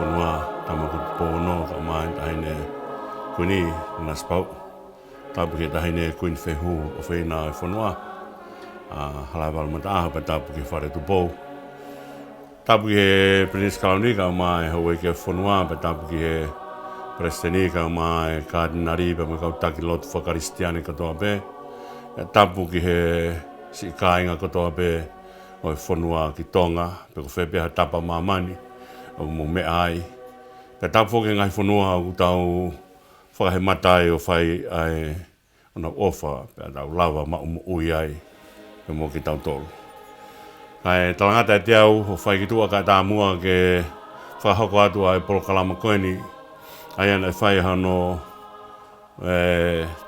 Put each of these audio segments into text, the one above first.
fonua tamaku pono ka mai taine kuni naspau tapu ke taine kuin fehu o feina fonua halaval mata pa tapu ke fare tu po tapu ke Prince Kalani ka mai ho ke fonua pa tapu ke Presteni ka mai kardinari pa ka taki lot fo kristiani ka to be tapu ke si kainga ko to be o fonua ki tonga pe ko fepe ha tapa mamani o mo me ai pe tapu ke ngai fonua o tau fa he matai o fai ai ona ofa pe tau lava ma o ai pe mo kitautolu ai talangata te au o fai ki tua ka ta mua ke fa hoko atu ai Polokalama Tokoni ai ana fai hano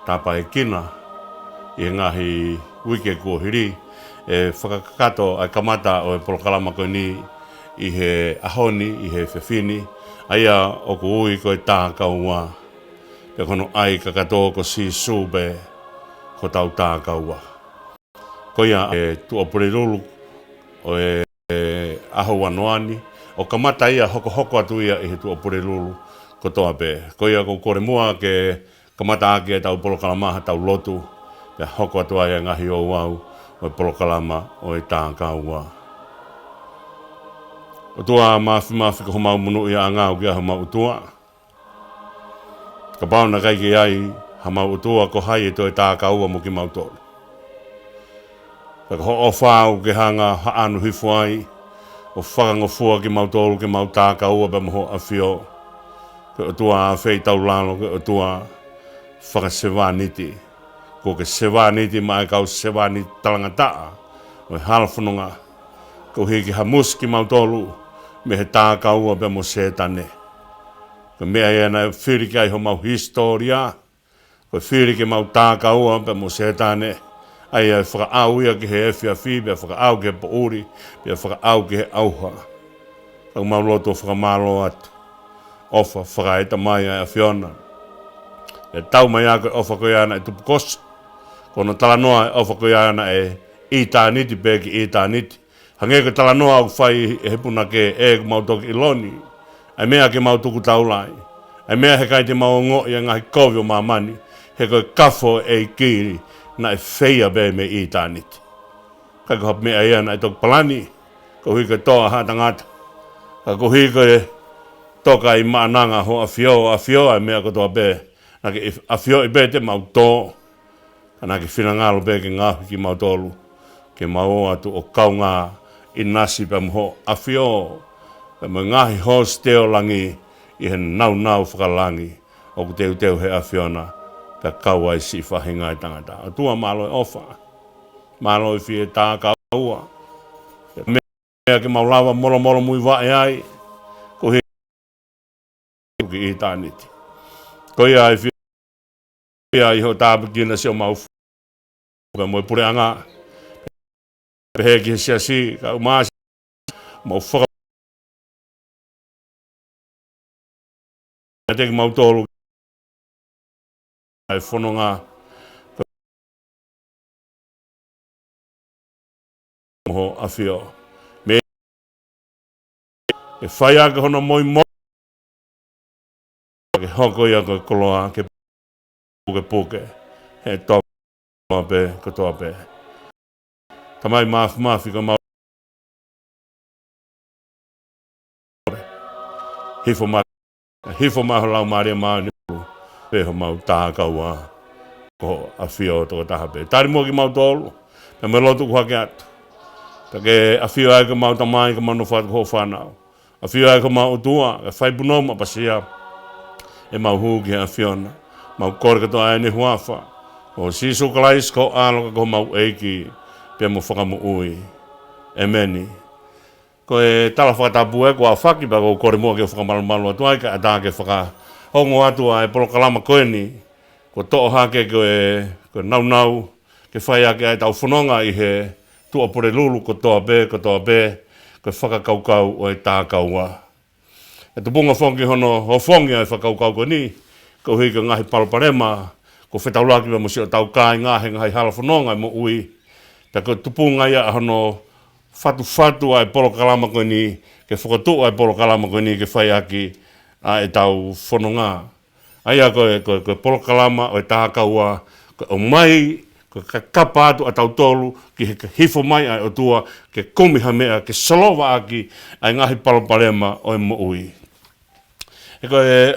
tapa e kina i ngaahi wike koe'uhi fakakato ai kamata o Polokalama Tokoni i he ahoni, i he fefini, aia o koe'uhi koe TAKAUA, pe kono ai kakato ko Sisu be hotau TAKAUA. Koia tua purelulu o aho wanoani, o kamata ia hoko atu ia i he tua purelulu kotoa be. Koia ko kore mua ke kamata ake tau Polokalama tau lotu, pe hoko atu ia ngaahi o wau o Polokalama o TAKAUA. O tua mafi ko mau munu ia ngau kia ha mau tua. Ka pauna kai ki ai ha mau tua ko hai to TAKAUA mo ki mau tolu. Ka ho ofau ke hanga ha anu hifuai o whakangofua ki mau tolu ki mau TAKAUA pe mo afio. Ke o tua fei tau lalo ke o tua whakasewaniti. Ko ke sewaniti mai kau sewaniti talangataa. O halfononga. Ko hiki ha muski mau tolu. Me he TAKAUA pe mo setane. Ko mea ia na whiriki ai ho mau historia. Ko whiriki mau TAKAUA pe mo setane. Ai ai whakaau ia ki he efiafi, pe whakaau ki he pouri, pe whakaau ki he auha. Kau mau loto whakamalo atu. Ofa whakaeta mai ai a whiona. E tau mai a koe ofa koe ana e tupu kosa. Kono tala noa e ofa koe ana e i tāniti pe ki i tāniti. Hange ko tala noa au whai e hepuna ke e mau toki iloni. Ai mea ke mau tuku taulai. Ai mea he kai te mau ongo'i a ngahi kovi o mamani. He koe kafo e kiri na e wheia be me i tāniti. Kai ko hap mea ia na e toki palani. Ko hui koe toa hata ngata. Ka ko hui koe toka i maananga ho a fio ai mea ko toa be. Na ke a fio i be te mau tō. Ka na ke whinangalo be ke ngaahi ki mau tolu. Ke mau atu o kaunga i nasi pe mo a fio. Pe mo ngaahi hos teo langi i he nau whakalangi. O ku teu he a fiona. Pe kaua i si whahinga i tangata. A tua malo e ofa. Malo i fie TAKAUA. Mea ke maulawa molo mui wae ai. Ko he ki i tāniti. Ko ia i fie i ho tāpikina si o mau fuka mo i pureanga. Peheki siasi ka umasi mau whaka teki mau tolu ai fononga'angaa mo afio me e whai ake hono moi ke hoko ia koe koloa ke puke he toa pe kotoa pe tamai mafi ka mau hifo ma lau maria ma ni pe ho mau TAKAUA ko afio to taha pe tari mo ki mau tolu pe me lotu ku hake atu ke afio ai ka mau tamai ka manu fat ko whanau afio ai ka mau tua e whai punoma pasia e mau huki a fiona mau kore kato ai ni huafa o Sisu kalais ko alo ko mau eiki pe mo whakamu'ui e meni ko e tala whakatapu e ko a whaki pa ko kore mua ke whakamalo atu ai ka ata ke whaka hongo atu ai Polokalama Tokoni ko to'o hake ko e nau ke whai ake ai tau fononga i he tua pore lulu kotoa be ko whakakaukau o e TAKAUA. E tu bunga fongi hono ho fongi ai whakaukau ko ni ko hui ka ngaahi palopalema ko whetaulaki mo si o tau kai ngaahi ngai hala fononga mo ui ta ko tupunga ia hono fatu ai Polokalama Tokoni ke whakatu ai Polokalama Tokoni ke whai aki a tau fononga'angaa. Aia koe Polokalama o TAKAUA, o mai, ko kapa atu a tautolu, ki he hifo mai ai o tua, ke komiha mea, ke solowa aki, ai ngaahi palopalema o ongo'i. E koe,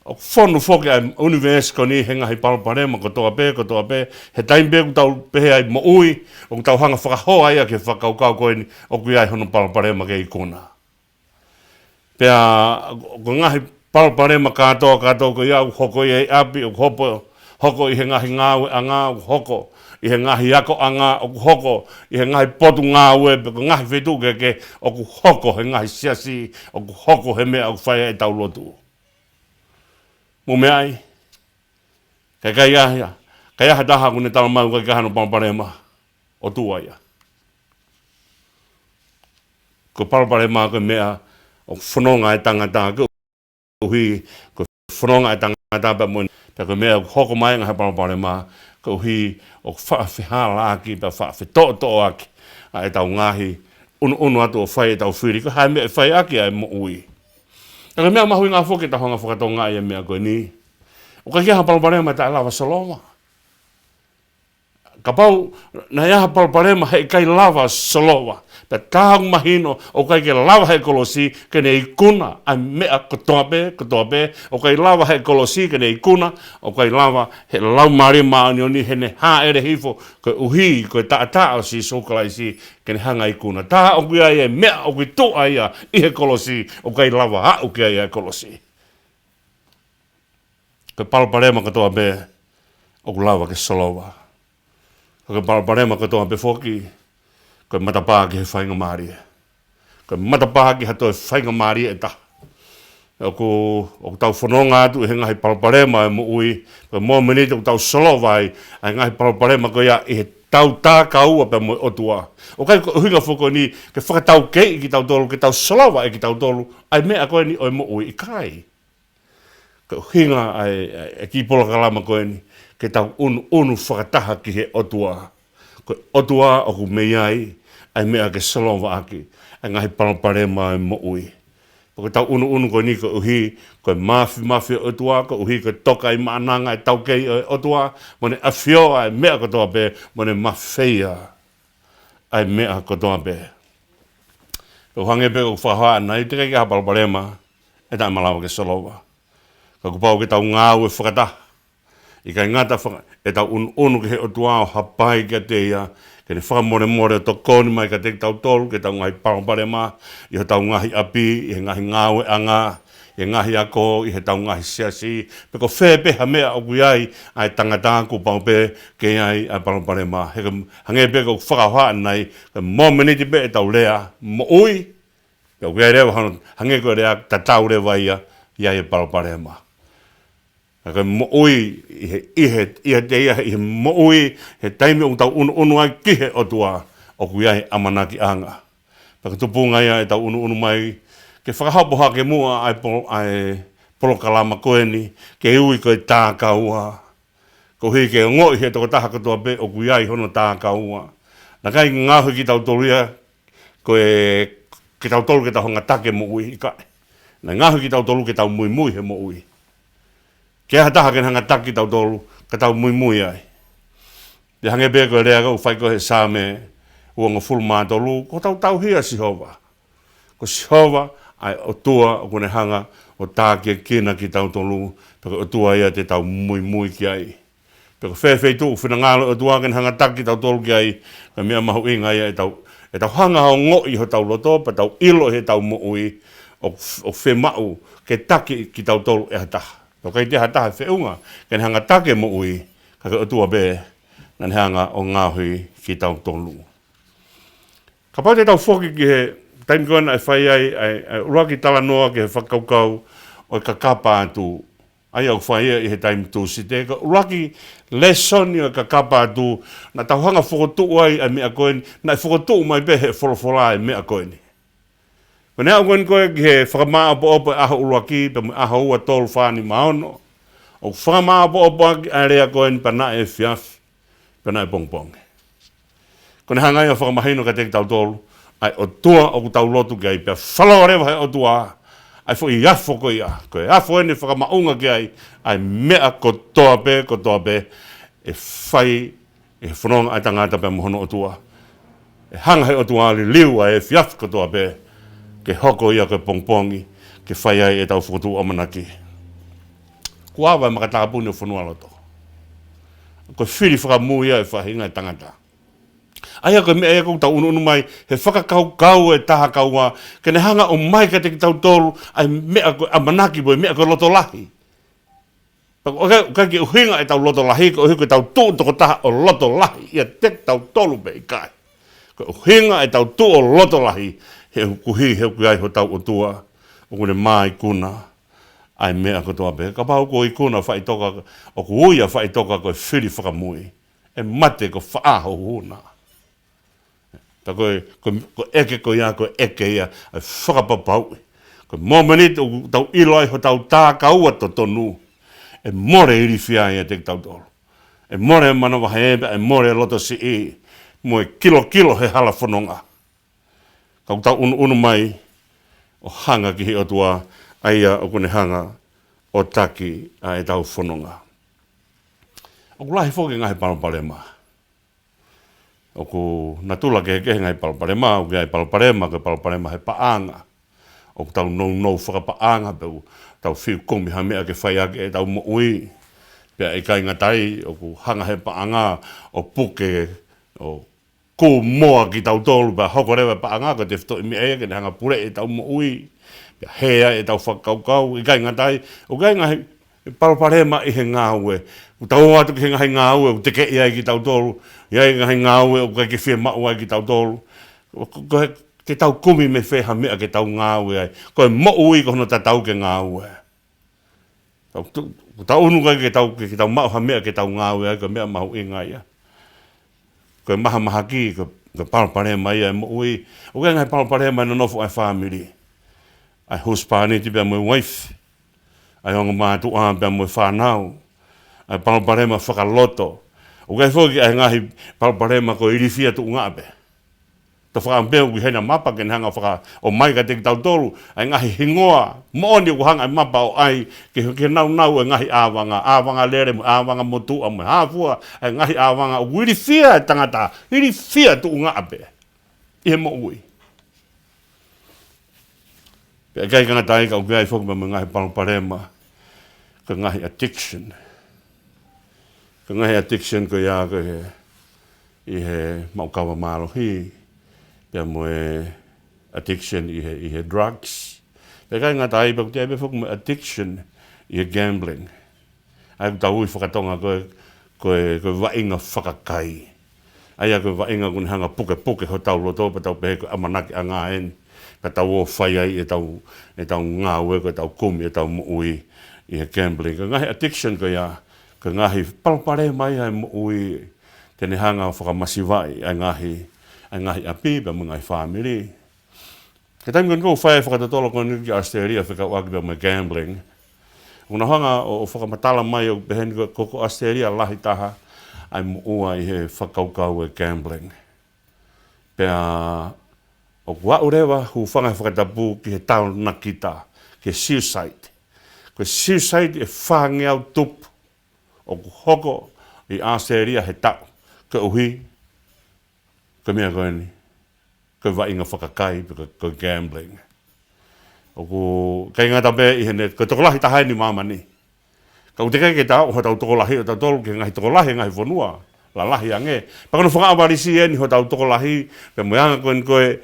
o whonu whoke ai universe ko ni he ngaahi palopalema kotoa pe, he taimpe ku tau pehe ai ongo'i, o ku tau hanga whakaho ai a ke whakaukau koe ni, o ku iai hono palopalema ke ikona. Pea, ko ngaahi palopalema katoa ko iau hoko i api, o hoko i he ngahi ngāwe o hoko, i he ngahi ako anga o hoko, i he ngahi potu ngāwe, ko ngahi whetu ke o hoko he ngahi siasi, o hoko he mea o whaia e tau lotu. Mo mea ai, kai aha taha kune tala mau kai kahano palopalema o tua ia. Ko palopalema ko mea o fononga e tangata, ko uhi, ko fononga e tangata pa mo ko mea hoko mai ngahi palopalema, ko uhi o whaafehala aki, pa whaafeto'o aki, a e tau ngaahi, unu atu o whai e tau whiri, ko hai mea e whai aki a e ongo'i. Ka mea mahui ngā whoke ta honga whakatonga i e mea koe ni. O ka kia palopalema ta lava soloma. Ka pau, na iaha palopalema hei kai lava soloma. Ta tāng mahino o kai ke lava hei kolosi kene i kuna ai mea kotoa pe, o kai lava hei kolosi kene i kuna, o kai lava he lau marima ani oni hene haa ere hifo koe uhi, koe taa o si sokalai si kene hanga i kuna. Tā o kui ai e mea o kui tu ai a i he kolosi, o kai lava haa o kui ai e kolosi. Koe palopalema kotoa pe, o ku lava ke solova. Koe palopalema kotoa pe foki, koe matapaa ki he whainga maarie. Koe matapaa ki hato e whainga maarie e taha. O ku tau whanonga atu e he ngahi palopalema e ongo'i, koe mō menite o tau solowai, ai ngahi palopalema koe ia i he tau TAKAUA pe mo otua. O kai ko hinga foko ni, ke whakatau kei ki tautolu, ke tau solowa e ki tautolu, ai mea koe ni o ongo'i i kai. Koe hinga ai ki Polokalama koe ni, ke tau unu whakataha ki he otua. Koe otua o ku mei ai, ai mea ke solowa aki, ai ngahi palopalema e ongo'i. Koe tau unu koe ni koe uhi, koe mafi otua, koe uhi koe toka i maananga e tau kei otua, mone awhio ai mea kotoa pe, mone mawhia ai mea kotoa pe. Koe hange pe koe whahoa nai, te kei palopalema, e tai malawa ke solowa. Koe kupau ke tau ngāu e whakataha. I kai ngata e tau unu ke he otua o hapai kia te ia, ke ne whakamore o tokoni mai ka te kitautolu, ke tau ngahi palopalema, i he tau ngahi api, i he ngahi ngāwe anga, i he ngahi ako, i he tau ngahi siasi, pe ko whepeha mea o kui ai, ai tangata ku pau pe, ke ai ai palopalema. He ka hange pe ko whakahoa nei, ke mō meniti pe e tau lea, ongo'i, pe o kui ai rewa hange ko rea, ta tau rewa ia, ia e palopalema. Ka ongo'i i he te ia i he ongo'i he taimi o tau unu ai kihe o tua o kui ai amanaki anga. Paka tupunga ia e tau unu mai ke whakahapoha ke mua ai Polokalama koe ni ke ui koe TAKAUA. Ko hui ke ongo'i he toko taha katoa pe o kui ai hono TAKAUA. Na kai ngāhui ki tautolu ia koe ke tautolu ke tau honga take ongo'i i kai. Na ngāhui ki tautolu ke tau mui he ongo'i. Ke aha taha ken hanga taki tautolu, ka tau mui ai. Te hange bea koe rea kau whai koe he sāme uonga fulu mātolu, ko tau hia Sihova. Ko Sihova ai o tua o kone hanga o tākia kina ki tautolu, peko o tua ia te tau mui ki ai. Peko whewhei tu, whina ngālo o tua ken hanga taki tautolu ki ai, ka mea mahu inga ia e tau hanga o ongo'i hotau loto, pa tau ilo he tau ongo'i o whemau ke taki ki tautolu e hataha. Tau kai te hataha whiunga, ken hanga take ongo'i, ka o tua be, nan hanga o ngāhui ki tautolu. Ka pau te tau whoki ki he taimi koena e whai ai uraki tala noa ki he whakaukau o ka kapa atu. Ai au whai i he taimi tū si te. Ka uraki lesoni o ka kapa atu na tau hanga whokotu ai mea koeni, na whokotu mai be he wholofola mea koeni. Ko nea koeni koe ki he whakamaa opo aho uraki, pe mo aho ua tolu whani maono. O whakamaa opo a rea koeni pa na e whiafi, pa na e pongponge. Ko ne hangai o whakamahino ka te tautolu, ai o tua o tau lotu ki ai pia whalawa rewa he o tua ai fo i afo ko ia koe afo ene whakamaunga ki ai mea kotoa pe e whai e whanonga ai tangata pe mohono o tua e hanga he o tua li liu ai e fiaf kotoa pe ke hoko ia koe pongpongi ke whai ai e tau whukutu o manaki kua awa makatapuni o whanua loto koe whiri whakamu ia e whahinga e tangata ai koe mea koe tau unu mai he whakakau e TAKAUA ke ne hanga o mai ka te kitautolu ai mea koe amanaki boe mea koe lotolahi Kaki uhinga e tau lotolahi ko uhinga e tau tuu toko taha o lotolahi ia te kitautolu pe i kai ko uhinga e tau tuu o lotolahi he kuhi he kuhi ai ho tau o tua o kune mai kuna ai mea kotoa pe ka pau ko i kuna whai toka o ku uia whai toka ko e whiri whakamui e mate ko whaaho huna ta ko eke ko ia ko eke ia ai whakapapau ko momenit o tau ilo ai ho tau TAKAUA to tonu e more iri whia ia te kitautolu e more mana wahaebe e more loto si i mo e kilo he hala fononga kau tau unu mai o hanga ki hi o tua aia o kune hanga o taki a e tau fononga o ku lahi whoki ngahi palopalemaa o ku natula kehekehe ngahi palopalemaa o ki ai palopalema ke palopalema he paanga o ku tau nou whakapaanga pe tau whiu komi ha mea ke whai ake e tau mo'ui pia e kai ngatai o ku hanga he paanga o puke o ku moa ki tau tolu pa hoko rewa paanga ko te whito imi ea ke ne hanga pure e tau mo'ui pia hea e tau whakaukau i kai ngatai o kai ngahi palopalema i he ngāue u tau atu ki he ngahi ngāue u teke ia ki tau tolu ia i ngahi ngāue o kai ke whia maua ki tau tolu ke tau kumi me wheha mea ke tau ngāue ai. Koe mo'ui ko hono ta tau ke ngāue. Tau unu kai ke tau mauha mea ke tau ngāue ai, ko mea mahu inga ia. Koe maha ki, ko palopalema ia e mo'ui. O kai ngai palopalema ina nofo ai whamiri. Ai huspani ti pia moe wife. Ai honga mātu a pia moe whanau. Ai palopalema whakaloto. O kai whoki ai ngahi palopalema ko irifia tu ngape. Ta whakampeu ki hena mapa ke hanga whaka o mai ka te kitautolu ai ngahi hingoa mooni ku hanga mapa o ai ke nau e ngahi awanga lere mo awanga motu a mo hafua ai ngahi awanga o wiri fia tangata wiri fia tu unga ape e mo ui pe kai kanga tai ka ugai fok me ngahi palopalema ka ngahi addiction ko ya ko he maukawa malohi pia moe addiction i he drugs. Pia kai ngā tai pa kutia fok mo addiction i he gambling. Ai ku tau ui whakatonga koe wainga whakakai. Ai koe wainga kune hanga puke hotau loto pa tau pehe koe amanaki a ngā en. Pa tau o whai ai e tau ngā ue koe tau kumi e tau muui i he gambling. Ka ngahi addiction koe ia, ka ngahi palopalema ia e muui tene hanga whakamasiwai ai ngahi api pa mga family. Ke taimi kon ko whae whakatatolo kon ki Australia whakauaki pa mga gambling. Una hanga o whakamatala mai o pehen ko Australia lahi taha ai muua i he whakaukau e gambling. Pea o kua urewa hu whangai whakatapu ki he tau nakita, ki he suicide. Ko suicide e whangeau tupu o ku hoko i Australia he tau, koe'uhi, ko mea koe ni, koe wainga whakakai, koe gambling. O ku, kai ngā tabe i hene, koe tokolahi tahai ni mamani. Ka utekai ke tau, ho tau tokolahi, o tau tolu ke ngahi tokolahi, ngahi whanua, la lahi ange. Pakano whakaawarisi e ni ho tau tokolahi, pe moeanga koe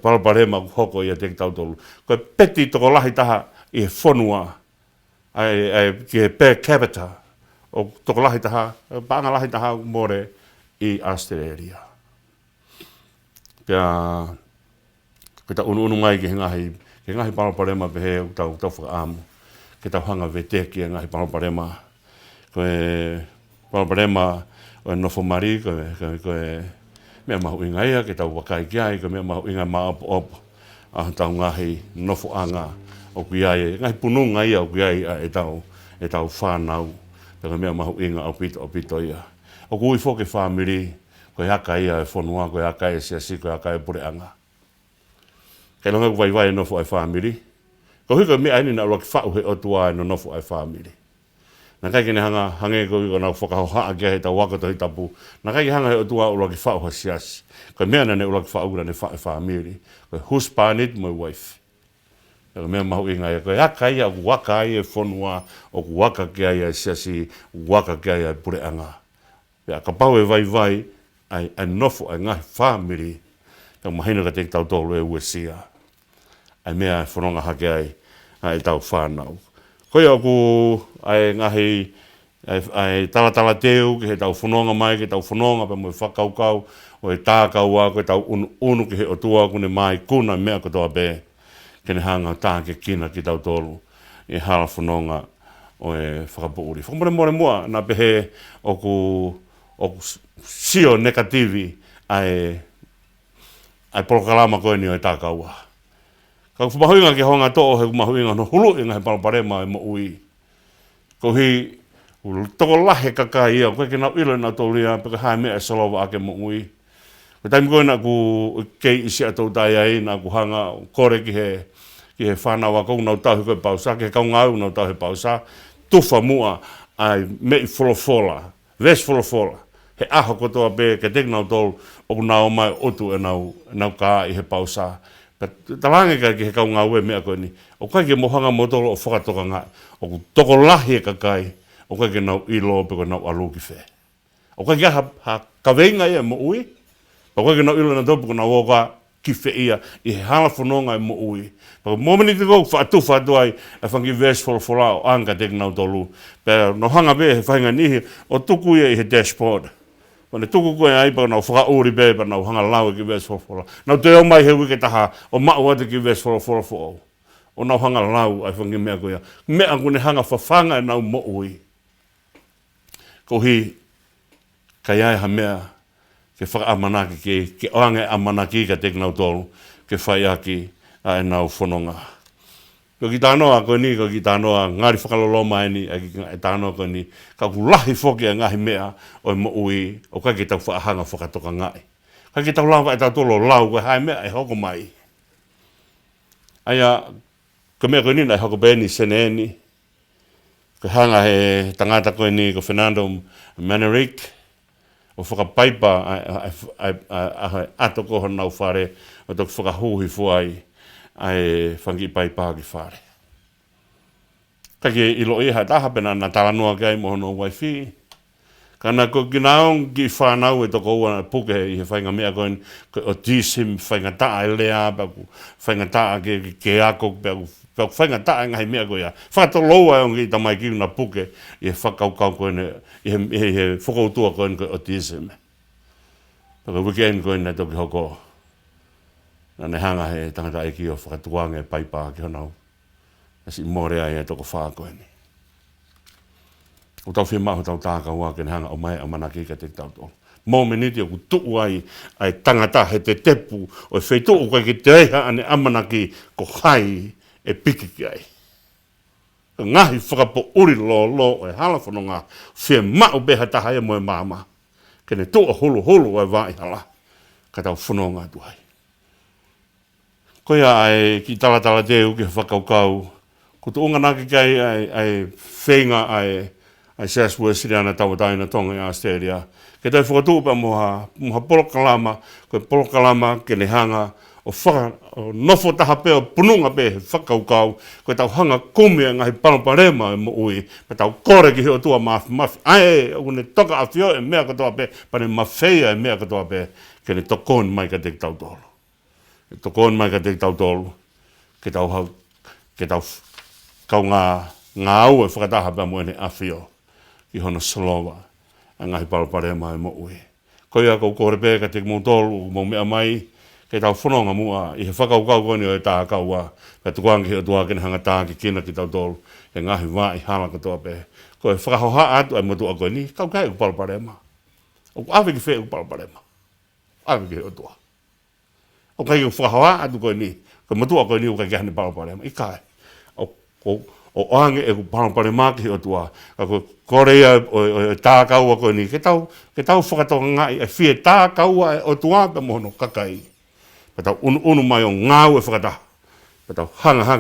palopalema hoko i a te tau tolu. Koe peti tokolahi taha i he whanua, ki he per capita, o tokolahi taha, paanga lahi taha more, i Australia. Pia, kita unu mai ke ngahi palopalema pehe tau whakaamu. Ke tau hanga vete ki ngahi palopalema. Koe palopalema o nofo mari, koe mea mahu inga ia, ke tau wakai ki ai, koe mea mahu inga maapo a tau ngahi nofo anga o ki ai. Ngahi pununga ia o ki ai e tau whanau. Koe mea mahu inga o pito ia. O kui fo ke family, koe haka ia e whanua, koe haka e siasi, koe haka e pureanga. Kei longa vai e nofo ai whamiri. Ko hiko mea ini na ula ki whau he otua e no nofo ai whamiri. Na kai kene hanga hange ko iko na whakaho haa kia he tau wakato hi tapu. Na kai hanga he otua ula ki whau ha siasi. Koe mea na ne ula ki whau ura ne whau e whamiri. Koe husband my wife. Koe mea mahu inga ia. Koe haka ia o waka ia e whanua, o waka kia ia e siasi, waka kia ia e pureanga. Pea ka pau e vai ai nofo ai ngahi whamiri. Tau mahina ka te kitautolu e uesia. Ai mea whanonga hake ai tau whanau. Koe aku ai ngahi ai talatala teu ki he tau whanonga mai, ki tau whanonga pa moe whakaukau, o e TAKAUA, ko e tau unu ki he otua kune mai kuna mea kotoa be, kene hanga tāke kina ki tautolu, e hala whanonga o e whakapuuri. Whakamore mua na pehe oku sio negativi ai Polokalama koe ni o e TAKAUA. Ka mahuinga ki honga to'o he mahuinga no hulu inga he palopalema e mo'ui. Ko hi toko lahi kakai ia, koe ke nau ilo na tō lia, peka hae mea e solowa ake mo'ui. Ko taimi koe na ku kei isi atou tai ai, na ku hanga kore ki he whanawa kou nau tau he koe pausa, ki he kaungau nau tau he pausa, tufa mua ai mei folofola, ves folofola. He aho kotoa pe, ke tek nau tolu, oku nau mai otu e nau ka i he pausa. Talange ka ki he kaunga ue mea koe ni. O kai ke mohanga motolo o whakatoka ngai. O ku toko lahi e kakai. O kai ke nau ilo pe koe nau alu ki whē. O kai ke ha kaweinga ia mo ui. O kai ke nau ilo na topu ko nau oka ki whē ia. I he hala whanonga e mo ui. Pako momeni te kou whaatu whaatu ai. E whangi ves whola o anga tek nau tolu. Pea no hanga be he whainga nihi. O tuku ia i he dashboard. Wane tuku koe ai pa nau whakauri be pa nau hanga lau ki ves whola. Nau te o mai he wike taha o mau ate ki ves whola fo. O nau hanga lau ai whangi mea koe ia. Mea kune hanga whawhanga e nau mo ui. Ko hi kai ai ha mea ke whakaamanaki ke oange amanaki ka tek nau tolu ke whai aki a e nau whanonga. Ko ki tānoa koe ni, ko ki tānoa ngāri whakaloloma e ni, e tānoa koe ni, ka ku lahi whoki a ngahi mea o e mo ui, o kai ki tau whaahanga whakatoka ngai. Kai ki tau lawa e tau tolo lau, koe hae mea e hoko mai. Aia, ko mea koe ni na e hoko beni sene e ni, ko hanga he tangata koe ni, ko Fernando Manerick, o whakapaipa a ato koho nau whare, o toku whakahuhi fuai, ai whangi pai pāki whare. Kake ilo e hai taha pena na talanua kai mohono waifi. Kana ko ginaong ki whanau e toko ua puke i he whainga mea koen o tisim whainga taa e lea, whainga taa ke ako, whainga taa ngahi mea koea. Whakato loa e ongi tamai ki una puke i he whakaukau koen i he whakautua koen o tisim. Paka weekend koen na toki hoko. Na ne hanga he tangata e ki o whakatuanga e paipā ki honau. Nasi morea e toko whākoe ni. O tau whima o tau TAKAUA ke ne hanga o mai a manaki ka te kitautolu. Mō meniti o ku tuu ai tangata he te tepu o e wheitu o kai ki te eiha ane amanaki ko hai e piki ki ai. Ka ngahi whakapo uri lo e hala whanonga whia mao beha taha e moe māma. Ke ne tua hulu e wai hala. Ka tau whanonga tu hai. Koia ai ki talatala teu ki whakaukau. Ko tu unga naki kai ai whenga ai Sisu e ana tawataina tonga i Australia. Ke tai whakatūpa moha Polokalama, koe Polokalama ke ne hanga o nofo taha pe o pununga pe whakaukau. Koe tau hanga kumia ngahi palopalema e mo ui. Me tau kore ki heo tua mafi. Ai o ne toka a whio e mea katoa pe, pa ne mawhea e mea katoa pe, ke ne tokon mai ka te kitautolu. Tokon mai ka te kitautolu, ke tau kau ngā au e whakataha pa moe ne awhio. I hono slova, a ngahi palopalema e mo ui. Koe a kou kore pēka te mō tolu, mō mea mai, kei tau whanonga mua, i he whakaukau koni o e TAKAUA, ka tukuangi he o tua kene hanga tāki kina ki tau tolu, e ngahi wā i hala katoa pē. Koe whakahoha atu ai motua koe ni, kau kai u palopalema. O ku awe ki whee u palopalema. Awe ki he o tua. O kai u whakahoha atu koe ni, koe motua koe ni u kai kehane palopalema. I kai. o ange e ku palopalemaa ki otua ka ko korea o TAKAUA ko ni ke tau fakataumu'a e fie TAKAUA e otua pe mono kakai pe tau unu mai o ngau e fakata pe tau hanga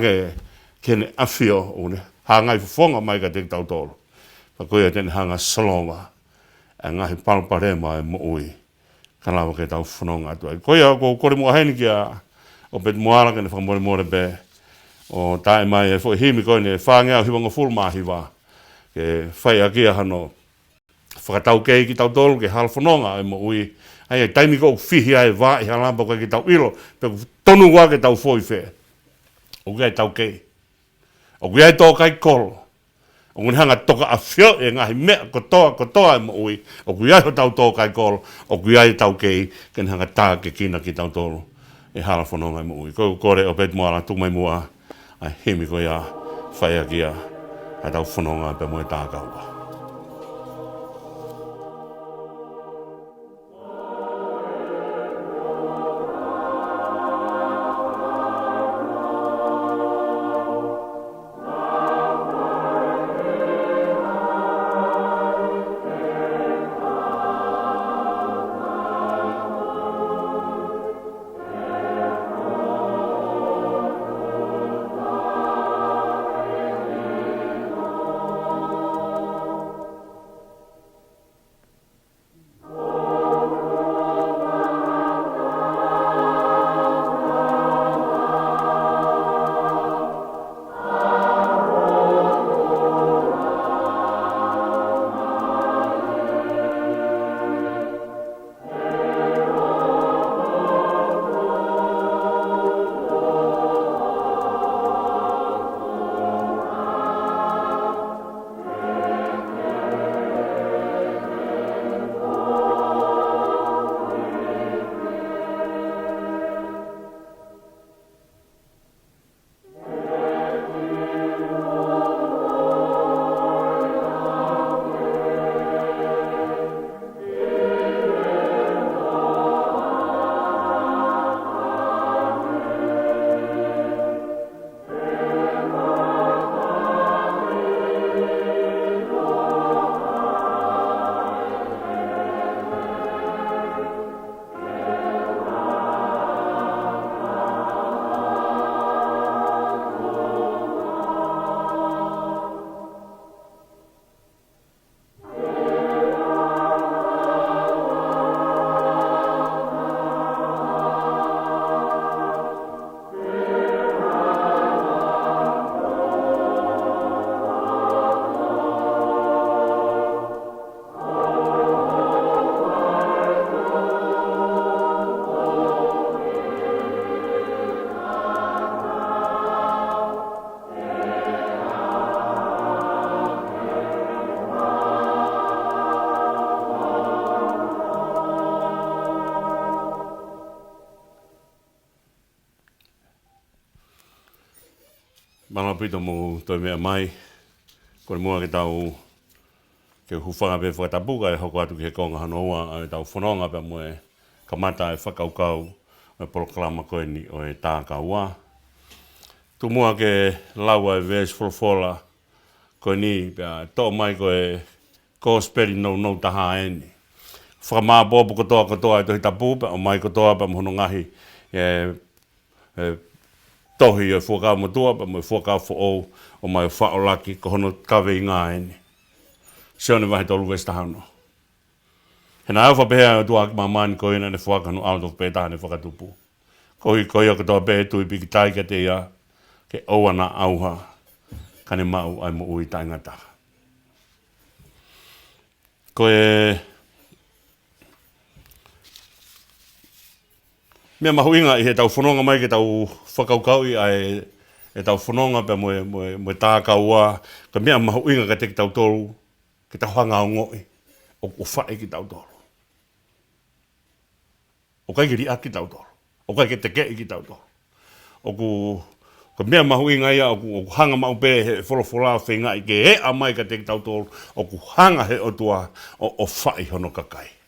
kene afio o ne hanga i fonga mai ka te kitautolu pa koe tene hanga salonga e ngaahi palopalemaa e mo'ui kalawa ke tau fononga'angaa atua koe ko kore mua heni kia o pe moara kene whakamore pe o tae mai e fo himi koe ne whangea hiwanga fulma hiwa ke whai akia hano whakatau kei ki tautolu ke halfononga e mo ui ai taimi ko whihi ai wā i halampa koe ki tau ilo pe tonu wā ke tau fōi whē o kia tau kei o kia tō kai kolo o kia hanga toka a whio e ngahi mea kotoa e mo ui o kia ho tau tō kai kolo o kia tau kei ken hanga tā ke kina ki tautolu e halfononga e mo ui ko kore o pet moala tumai mua ai himi ko ia whaia kia ai tau fononga pe moe TAKAUA. Mana pito mo toi mea mai, kore mua ke tau ke hufanga pe whakatapuka e hoko atu ki he konga hanoa e tau fononga pe moe kamata e whakaukau e Polokalama koeni o e TAKAUA. Tu mua ke laua e ves folfola koeni pe a tō mai ko e kōsperi no taha eni. Whakamā pōpu kotoa e tohi tapu pe o mai kotoa pe mohono ngaahi tohi e fuakau matua, pa mai fuakau fo'ou o mai whaolaki ko hono kawe i ngā eni. Se one wahi tolu westahano. He nā awha pehea tua ki mamani ko ina ne fuakanu out of pētaha ne whakatupu. Kohi o katoa pēhe tui piki tai ke te ia ke oua na auha kane mau ai mo ui tai ngataha. Ko e mea mahuinga i he tau fononga mai ke tau whakaukau i ai e tau fononga pe moe TAKAUA ka mea mahuinga ka te kitautolu ke tau hanga ongo'i o whae ki tautolu. O kai ki ria ki tautolu. O kai ke te kei ki tautolu. O ka mea mahuinga ia o ku hanga mau pē he wholofola whenga i ke he a mai ka te kitautolu o ku hanga he o tua o whae hono kakai.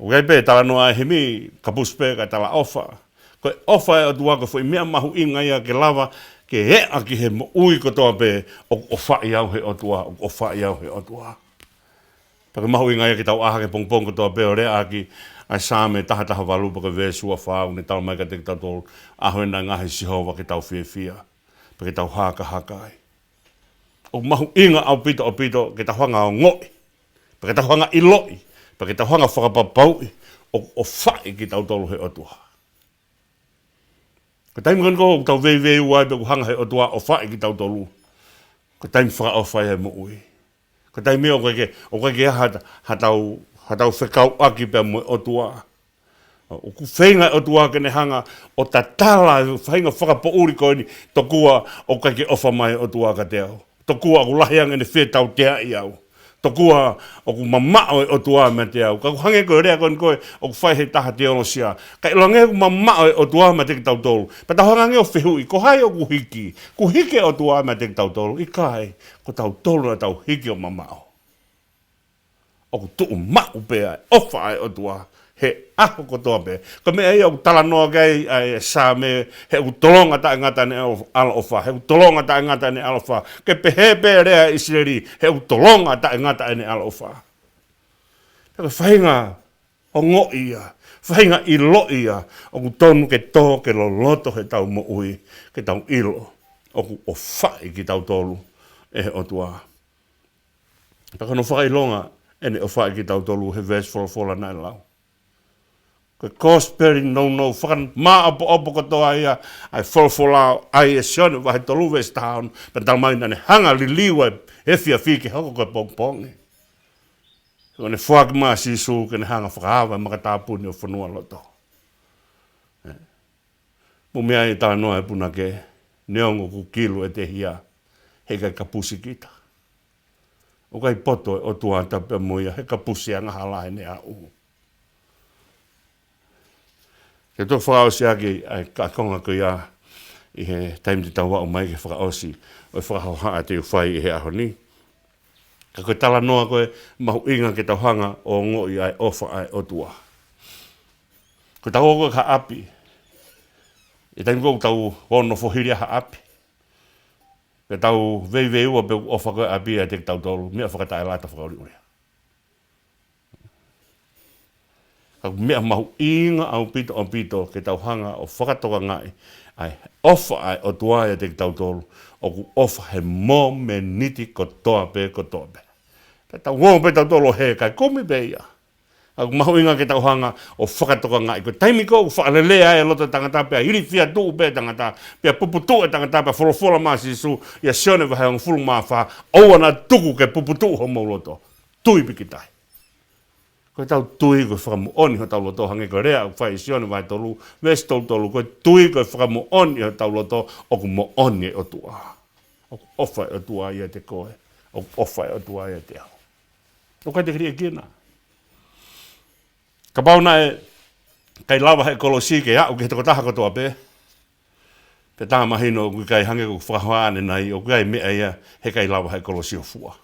O kai pē tala noa he mi ka puspē kai tala ofa. Koe ofa e o tuaka fwoi mea mahu inga ia ke lava ke he aki he mo ui kotoa pe o whai au he otua, o whai au he otua. Paka mahu inga ia ki tau aha ke pongpong kotoa pe o rea aki ai sāme taha walu paka vēsua whāu ne tau mai ka te kitautolu aho ena ngāhi sihova ki tau whiawhia, paka tau haka ai. O mahu inga au pito o pito ke tau hanga o ngoi, paka tau hanga iloi, paka tau hanga whakapapaui, o whai ki tautolu he otua. Ko taimi ko tau vei uai pe hanga he otua o whai ki tautolu. Ko taimi whakaofai he mo ui. Ko taimi o koe hatau whekau aki pe mo otua. O ku whenga otua kene hanga o ta tala whenga whakapouri koe ni tokua o koe ofa mai otua ka te au. Tokua o lahiang ene whetau tea i au. Tokua o ku mamao e otua me te au. Ka ku hange koe rea koe o ku whai he taha te ono sia. Ka ilange ku mamao e otua me te kitautolu. Pa tau hangange o whihui, ko hai o ku hiki. Ku hike otua me te kitautolu. I kai, ko tautolu na tau hiki o mamao. O ku tuu mau pea, ofa ai otua. He aho kotoa pe. Ko mea ia o tala noa kei sā me he u tolonga ta ngata ne ala ofa. He u tolonga ta ngata ne ala ofa. Ke pehe pe rea isleri he u tolonga ta ngata ne ala ofa. Peka whainga o ngo'i ia. Whainga i loi ia. O ku tonu ke tō ke lo loto he tau mo ui. Ke tau ilo. O ku o whai ki tau tolu. E he otua. Peka no whakailonga ene o whai ki tau tolu he verse fola nai lau. Ko kosperi no whakan maa opo kotoa ia ai wholwholau ai e sione wahe tolu wes taon pa talmaina ne hanga li liwa e fia fike hoko koe pongpongi. Ko ne whaki maa Sisu ke ne hanga whakahawa e makatāpuni o whanua loto. Mo mea i tā noa e puna ke neongo ku kilu e te hia he kai kapusi kita. O kai poto o tuata pe moia he kapusi anga halai ne a uhu. Ke tō whakaosi ake ai ka konga ko ia i he taimi te taua o mai ke whakaosi o e whakahoha te uwhai i he aho ni. Ka koe tala noa koe mahu inga ke tauhanga o ngo'i ai ofa ai otua. Ko tau koe ka api. E taimi koe tau hono fohiria ha api. Ke tau vei ua pe ofa koe api ai te kitautolu. Mea whakatai lata whakauri urea. Ka mea mahu inga au pito o pito ke tau hanga o whakatoka ngai ai ofa ai o tuaia te kitautolu o ku ofa he mō me niti kotoa pe. Ka tau ngō pe tautolo he kai komi pe ia. Ka mahu inga ke tau hanga o whakatoka ngai ko taimi ko whakalelea e loto tangata pe hiri fia tuu pe tangata pe puputu e tangata pe wholofola maa Sisu ia sione wahe ang fulu maa wha aua na tuku ke puputu ho mau loto. Tui pikitai. Ko tau tui ko whakamu oni ho tau loto hange ko rea o whai sione vai tolu, ves tolu, ko tui ko whakamu oni ho tau loto o ku mo oni o tua. O ku ofa o tua ia te koe, o ku ofa o tua ia te au. O kai te kiri e kina. Ka pauna e, kai lawa he kolosi ke au ke he toko taha kotoa pe. Te taha mahino o kai hange ko whakahoane nai, o kai mea ia he kai lawa he kolosi o fua.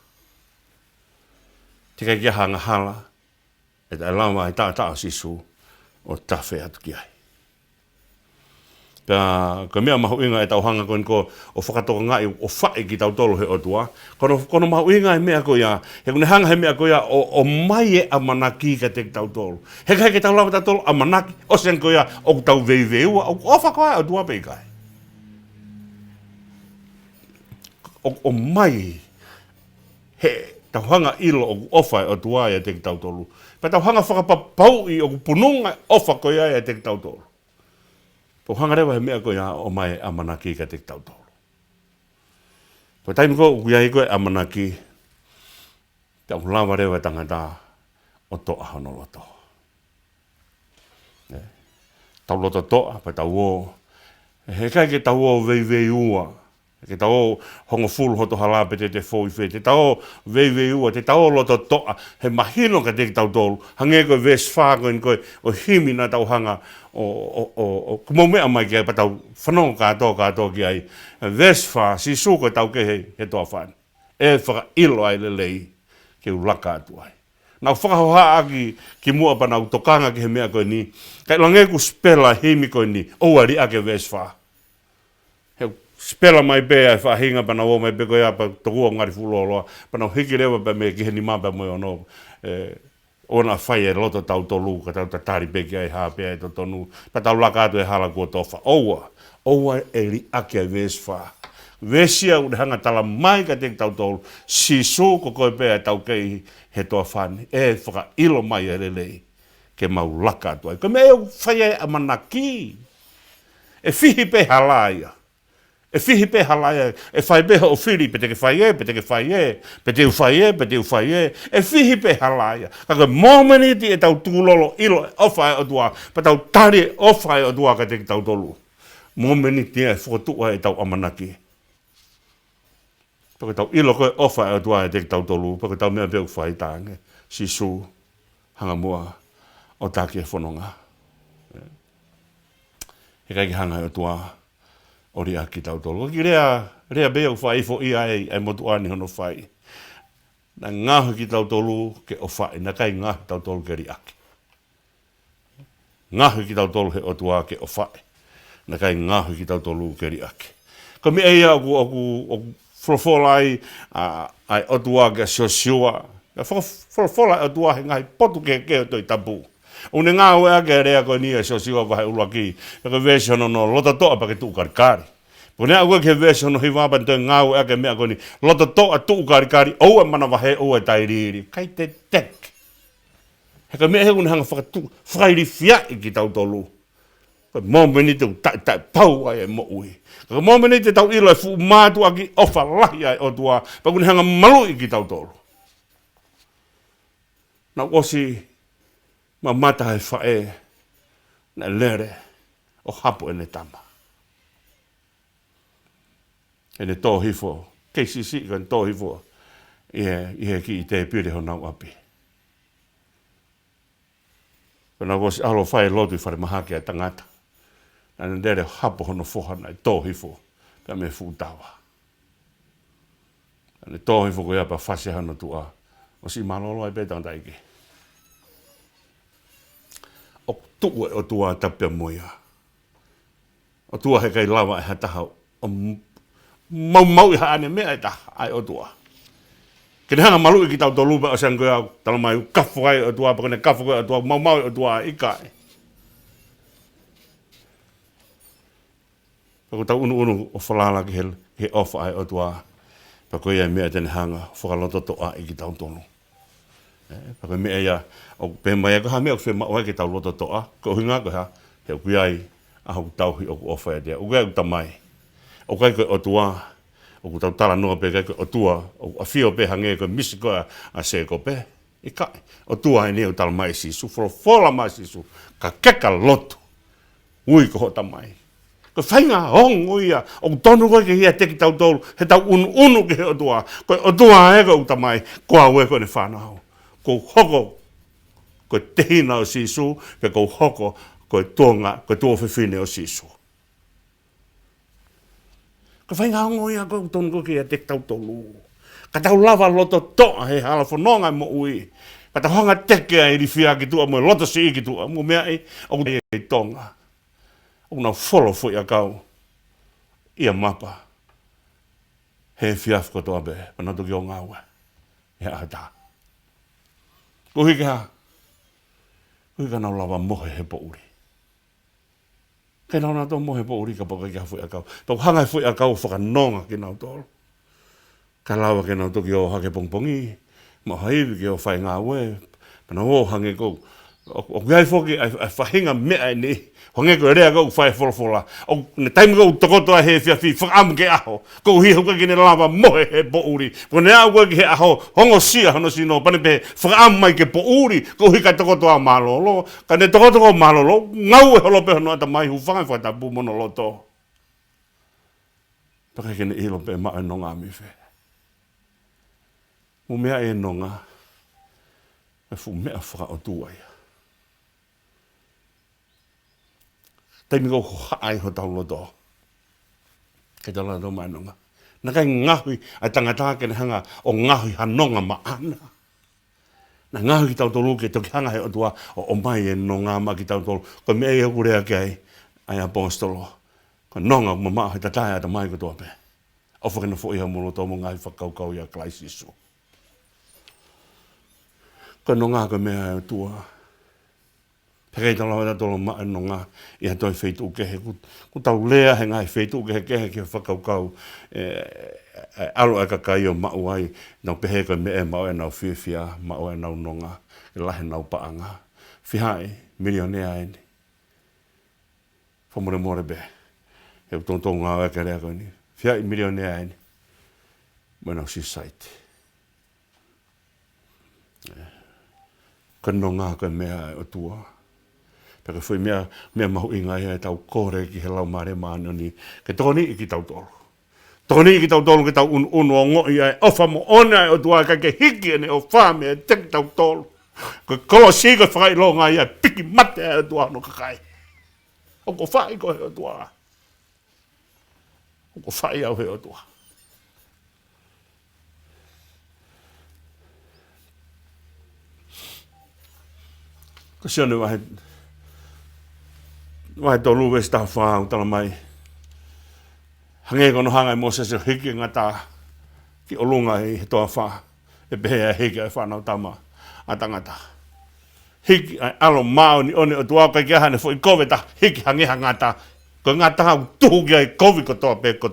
Te kai kia hanga hala. E tai lama e tā Sisu o tawhi atu ki ai. Pea, ko mea mahu inga e tau hanga koen ko o whakatoka ngai o whae ki tau tolu he otua. Kono mahu inga e mea ko ia, he kone hanga he mea ko ia o mai e amanaki ka te ki tau tolu. He kai ke tau lama tau tolu amanaki, o sen ko ia o tau vei ua, o whakaia o tua pei kai. O mai he tau hanga ilo o ofai o tua ia te ki tau tolu. Pa tau hanga whakapapau i o pununga ofa ko ia e te kitautolu. Po hanga rewa he mea ko ia o mai amanaki ka te kitautolu. Po taimi ko ia i koe amanaki, tau lawa rewa tangata o toa hono loto. Tau loto toa, pa tau o, he kai ke tau o vei ua, ke tau hongo fulu hoto halape te fōi whē, te tau vei ua, te tau loto toa, he mahino ka te tau tolu, hange koe ves whāko in koe, o himi na tau hanga, kumau mea mai ki ai, pa tau whanonga kātoa ki ai, ves whā, Sisu koe tau ke he toa whāni, e whaka ilo ai le lei, ke u laka atu ai. Nau whakahoha aki ki mua pa nau tokanga ki he mea koe ni, kai lange ku spela himi koe ni, ouari ake ves whā. He spela mai pe ai whahinga pana o mai pe koe apa tokua ngari fuloloa. Pana hiki rewa pa me kihe ni mapa mo ono. Ona whai e loto tautolu ka tau tatari pe ki ai hapea e to tonu. Pa tau lakatu e hala kua tofa. Oua e li ake ai vesfa. Vesia u hanga tala mai ka te tautolu. Sisu ko koe pe ai tau kei he toa whani. E whaka ilo mai e lelei. Ke mau lakatu ai. Ko me e whai e amanaki. E fihi pe halaia. E fihi pe halaia, e whai beha o whiri, pe te ke whai e, pe te ke whai e, pe te whai e, pe te whai e, e fihi pe halaia. Kaka momeniti e tau tūlolo ilo e ofai o tua, pa tau tari e ofai o tua ka te tau tolu. Momeniti e whakotua e tau amanaki. Paka tau ilo koe ofai o tua e te tau tolu, paka tau mea peu whai tānge, Sisu, hanga mua, o tāke e fononga'angaa. He kai ki hanga o tua, ori a kitautolu. Ki rea bea u whai fo ia e motu ani hono whai. Na ngāhi kitautolu ke o whai, na kai ngāhi kitautolu ke ri aki. Ngāhi kitautolu he o tua ke o whai, na kai ngāhi kitautolu ke ri aki. Ka mi eia o wholawholai ai o tua ke siosua. Wholawholai o tua he ngai potu ke o toi tapu. O ne ngā ue ake rea koe nia sio siwa ko hai ula ki. E koe version no lotolotonga pa ke tuu karikari. Po nea ue ke version no hiwapa toi ngā ue ake mea koe ni lotolotonga tuu karikari. Oue mana wahe oue tai riri. Kai te tek. He koe mea he une hanga whakairi fia i ki tautolu. Koe momeni tau tai pau ai e mo ui. Koe momeni te tau ilo e fu mātu aki ofa lahi ai o tua. Pa kune hanga malu i ki tautolu. Na osi ma mata e whae na lere o hapo e ne tama. E ne tō hifo, keisisi kan tō hifo, ihe ki i te pire ho nau api. Kona kosi alo whae lotu i whare mahake a tangata. Na ne lere hapo hono whohana i tō hifo, ka me fūtawa. Ne tō hifo ko iapa whase hano tua, o si malolo ai petang taiki. O tua o tua tapia moia. O tua he kai lawa e hataha o mau i haane mea e taha ai o tua. Kene hanga malu i ki tau tolupa o sean koe au tala mai kafu ai o tua, pakone kafu koe o tua, mau o tua i kai. Pako tau unu o whalala ki he ofa ai o tua, pako ia mea tene hanga whakalototoa i ki tau tonu. Pako mea ia o pēmai ko ha mea o whema oe ki tau lototoa, ko hinga ko ha, he o kuiai a hau tauhi o ku ofa e tea, o kai o tamai, o kai koe o tua, o ku tau tala noa pe kai koe o tua, o a whio pe hange koe misi koe a se ko pe, i kai, o tua e ne o tala mai Sisu, fola mai Sisu, ka keka lotu, ui ko ho tamai. Ko whainga ongo'i o tonu koe ke hia teki tau tolu, he tau unu ke he o tua, koe o tua e ko o tamai, koa ue koe ne whanau, ko hoko, ko tehina o Sisu, pe ko hoko, ko tonga, ko tua whiwhine o Sisu. Ko whainga ongo'i ko tonu koe ke hia teki tau tolu. Ka tau lava loto toa he hala fononga mo ui. Pa tau hanga teke ai rifia ki tua, mo loto si i ki tua, mo mea e, o e tonga. O na wholo fwoi a kau, ia mapa, he fiaf ko toa be, pana toki o ngāua, he ata. Kuhi ka nau lawa mohe he po uri. Kei nau nā tō mohe po uri ka poka ki a fwoi a kau. Tau hanga fwoi a kau whakanonga ki nau tōru. Ka lawa ke nau toki o hake pongpongi, ma haiwi ke o whai ngāue, pana o hange kou. O gai foki ai whahinga mea ni, honge ko rea kou whai wholofola. O ne taimi kou tokotoa he whiawhi, whakaamu ke aho. Kou hi huka ki ne lawa mohe he po uri. Ko ne au koe ki he aho, hongo sia hono sino, pane pe whakaamu mai ke po uri. Kou hi kai tokotoa malolo. Ka ne tokotoa malolo, ngau e holo pe hono ata mai hu whangai whai tapu mono loto. Paka ke ne ilo pe maa e nonga mi whe. Mo mea e nonga, e fu mea whaka o tuai. Taimi ko haai ho tau loto. Kei tala tau mai nonga. Na kai ngahui ai tangata ke hanga o ngahui hanonga maana. Na ngahui ki tau tolu ke toki hanga he o tua o mai e nonga ma ki tau tolu. Ko me e hukurea ke ai apostolo. Ko Ko nonga mama he tatai ata mai ko tope. Ofa kena fo iha mulo tomo ngaahi whakaukau ia klai Sisu. Ko nonga ko mea tua. Pekei tala wata tolo maa nonga iha toi wheitu kehe. Ku tau lea he ngai wheitu kehe ki whakaukau. Alo e kakai o mau ai. Nau pehe ko me e mau e nau whiwhia. Mau e nau nonga. E lahe nau paanga. Whihai, milionea eni. Whamure more be. He tontonga ngā weke rea koe ni. Whihai, milionea eni. Mo nau society. Ko nonga koe mea o tua. Peka whui mea mahu inga ia e tau kore ki he lau mare maano ni. Ke toni i ki tautolu. Toni i ki tautolu ke tau unu ongo'i ai. Ofa mo ona e o tua ka ke hiki ane o whame e tek tautolu. Ko kolosi ko whakai longa ia piki mate e o tua no kakai. O ko whai ko he o tua. O ko whai au he o tua. Ko sione wahe tolu wes taha whāu tala mai. Hange kono hanga i mose se hiki ngata ki olunga i he toa wha. E behea hiki ai whanau tama a tangata. Hiki ai alo mao ni one o tua kai kia hane fo i kowe ta hiki hange hangata. Ko ngata hau tuhu kia i kovi kotoa pe. Ko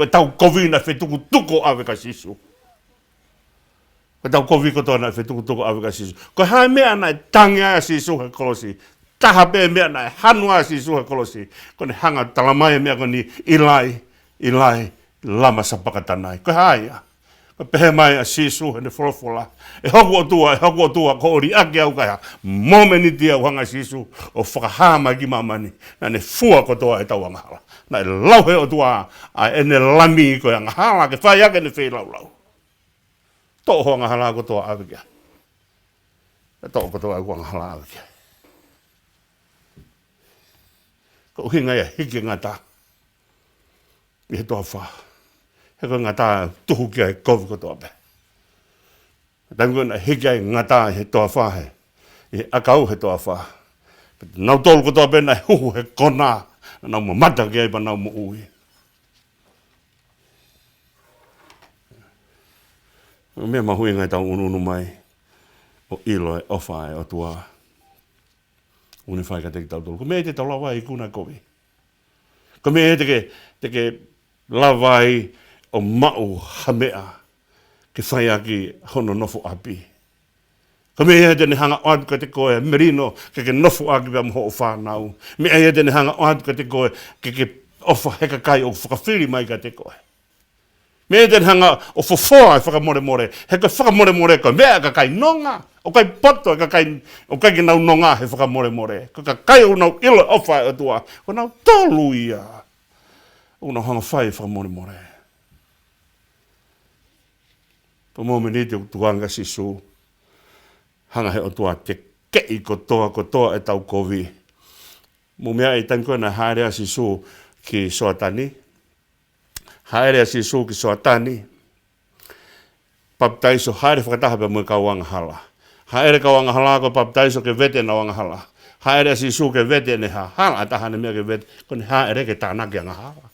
tau kovi na whetuku tuko awe ka Sisu. Ko tau kovi kotoa na whetuku tuko awe ka Sisu. Ko hae mea na tangi aia Sisu he kolosi. Taha pe mea na hanua Sisu he kolosi. Ko ne hanga talamai mea ko ni ilai lama sa pakatanai. Ko haia. Ko pehe mai a Sisu he ne folofola. E hoku o tua ko ori ake au kaya. Momenti au hanga Sisu o whakahama ki mamani. Na ne fua kotoa e tau angahala. Na e lauhe o tua a e ne lami ko angahala ke whai ake ne whai lau. Toho angahala kotoa ake kia. E toho kotoa ake angahala ake kia. Ko hinga ia hiki ngata. I he toa wha. He ko ngata tuhu kia e kovi kotoa pe. Tangu na hiki ai ngata he toa wha he. I akau he toa wha. Nau tolu kotoa pe na huhu he kona. Nau ma mata kia ipa nau mo ui. Mea mahui ngai tau unu mai. O ilo e ofa e o tua. Uni whai ka te kitautolu. Ko mea te tau lawai i kuna kovi. Ko mea teke lawai o mau hamea ke whai aki hono nofo api. Ko mea te ne hanga oatu ka te koe merino ke nofo aki pia moho o whanau. Mea te ne hanga oatu ka te koe ke ofa heka kai o whakawhiri mai ka te koe. Mea te ne hanga o fofoa e whakamore. Heka whakamore ko mea ka kai nonga. O kai poto o kai ki nau nonga he whakamore. Ko ka kai o nau ilo ofa e o tua. Ko nau tolu ia. O nau hanga whai whakamore. Po momeni te tuanga Sisu. Hanga he o tua te kei kotoa e tau kovi. Mo mea e tanko na haerea Sisu ki soatani. Haerea Sisu ki soatani. Paptaiso haere whakataha pe mui kauanga hala. Haere kauanga hala ko paptaiso ke vete na wanga hala. Haere Sisu ke vete ne hala tahane mea ke vete. Ko ne haere ke tānaki anga hala.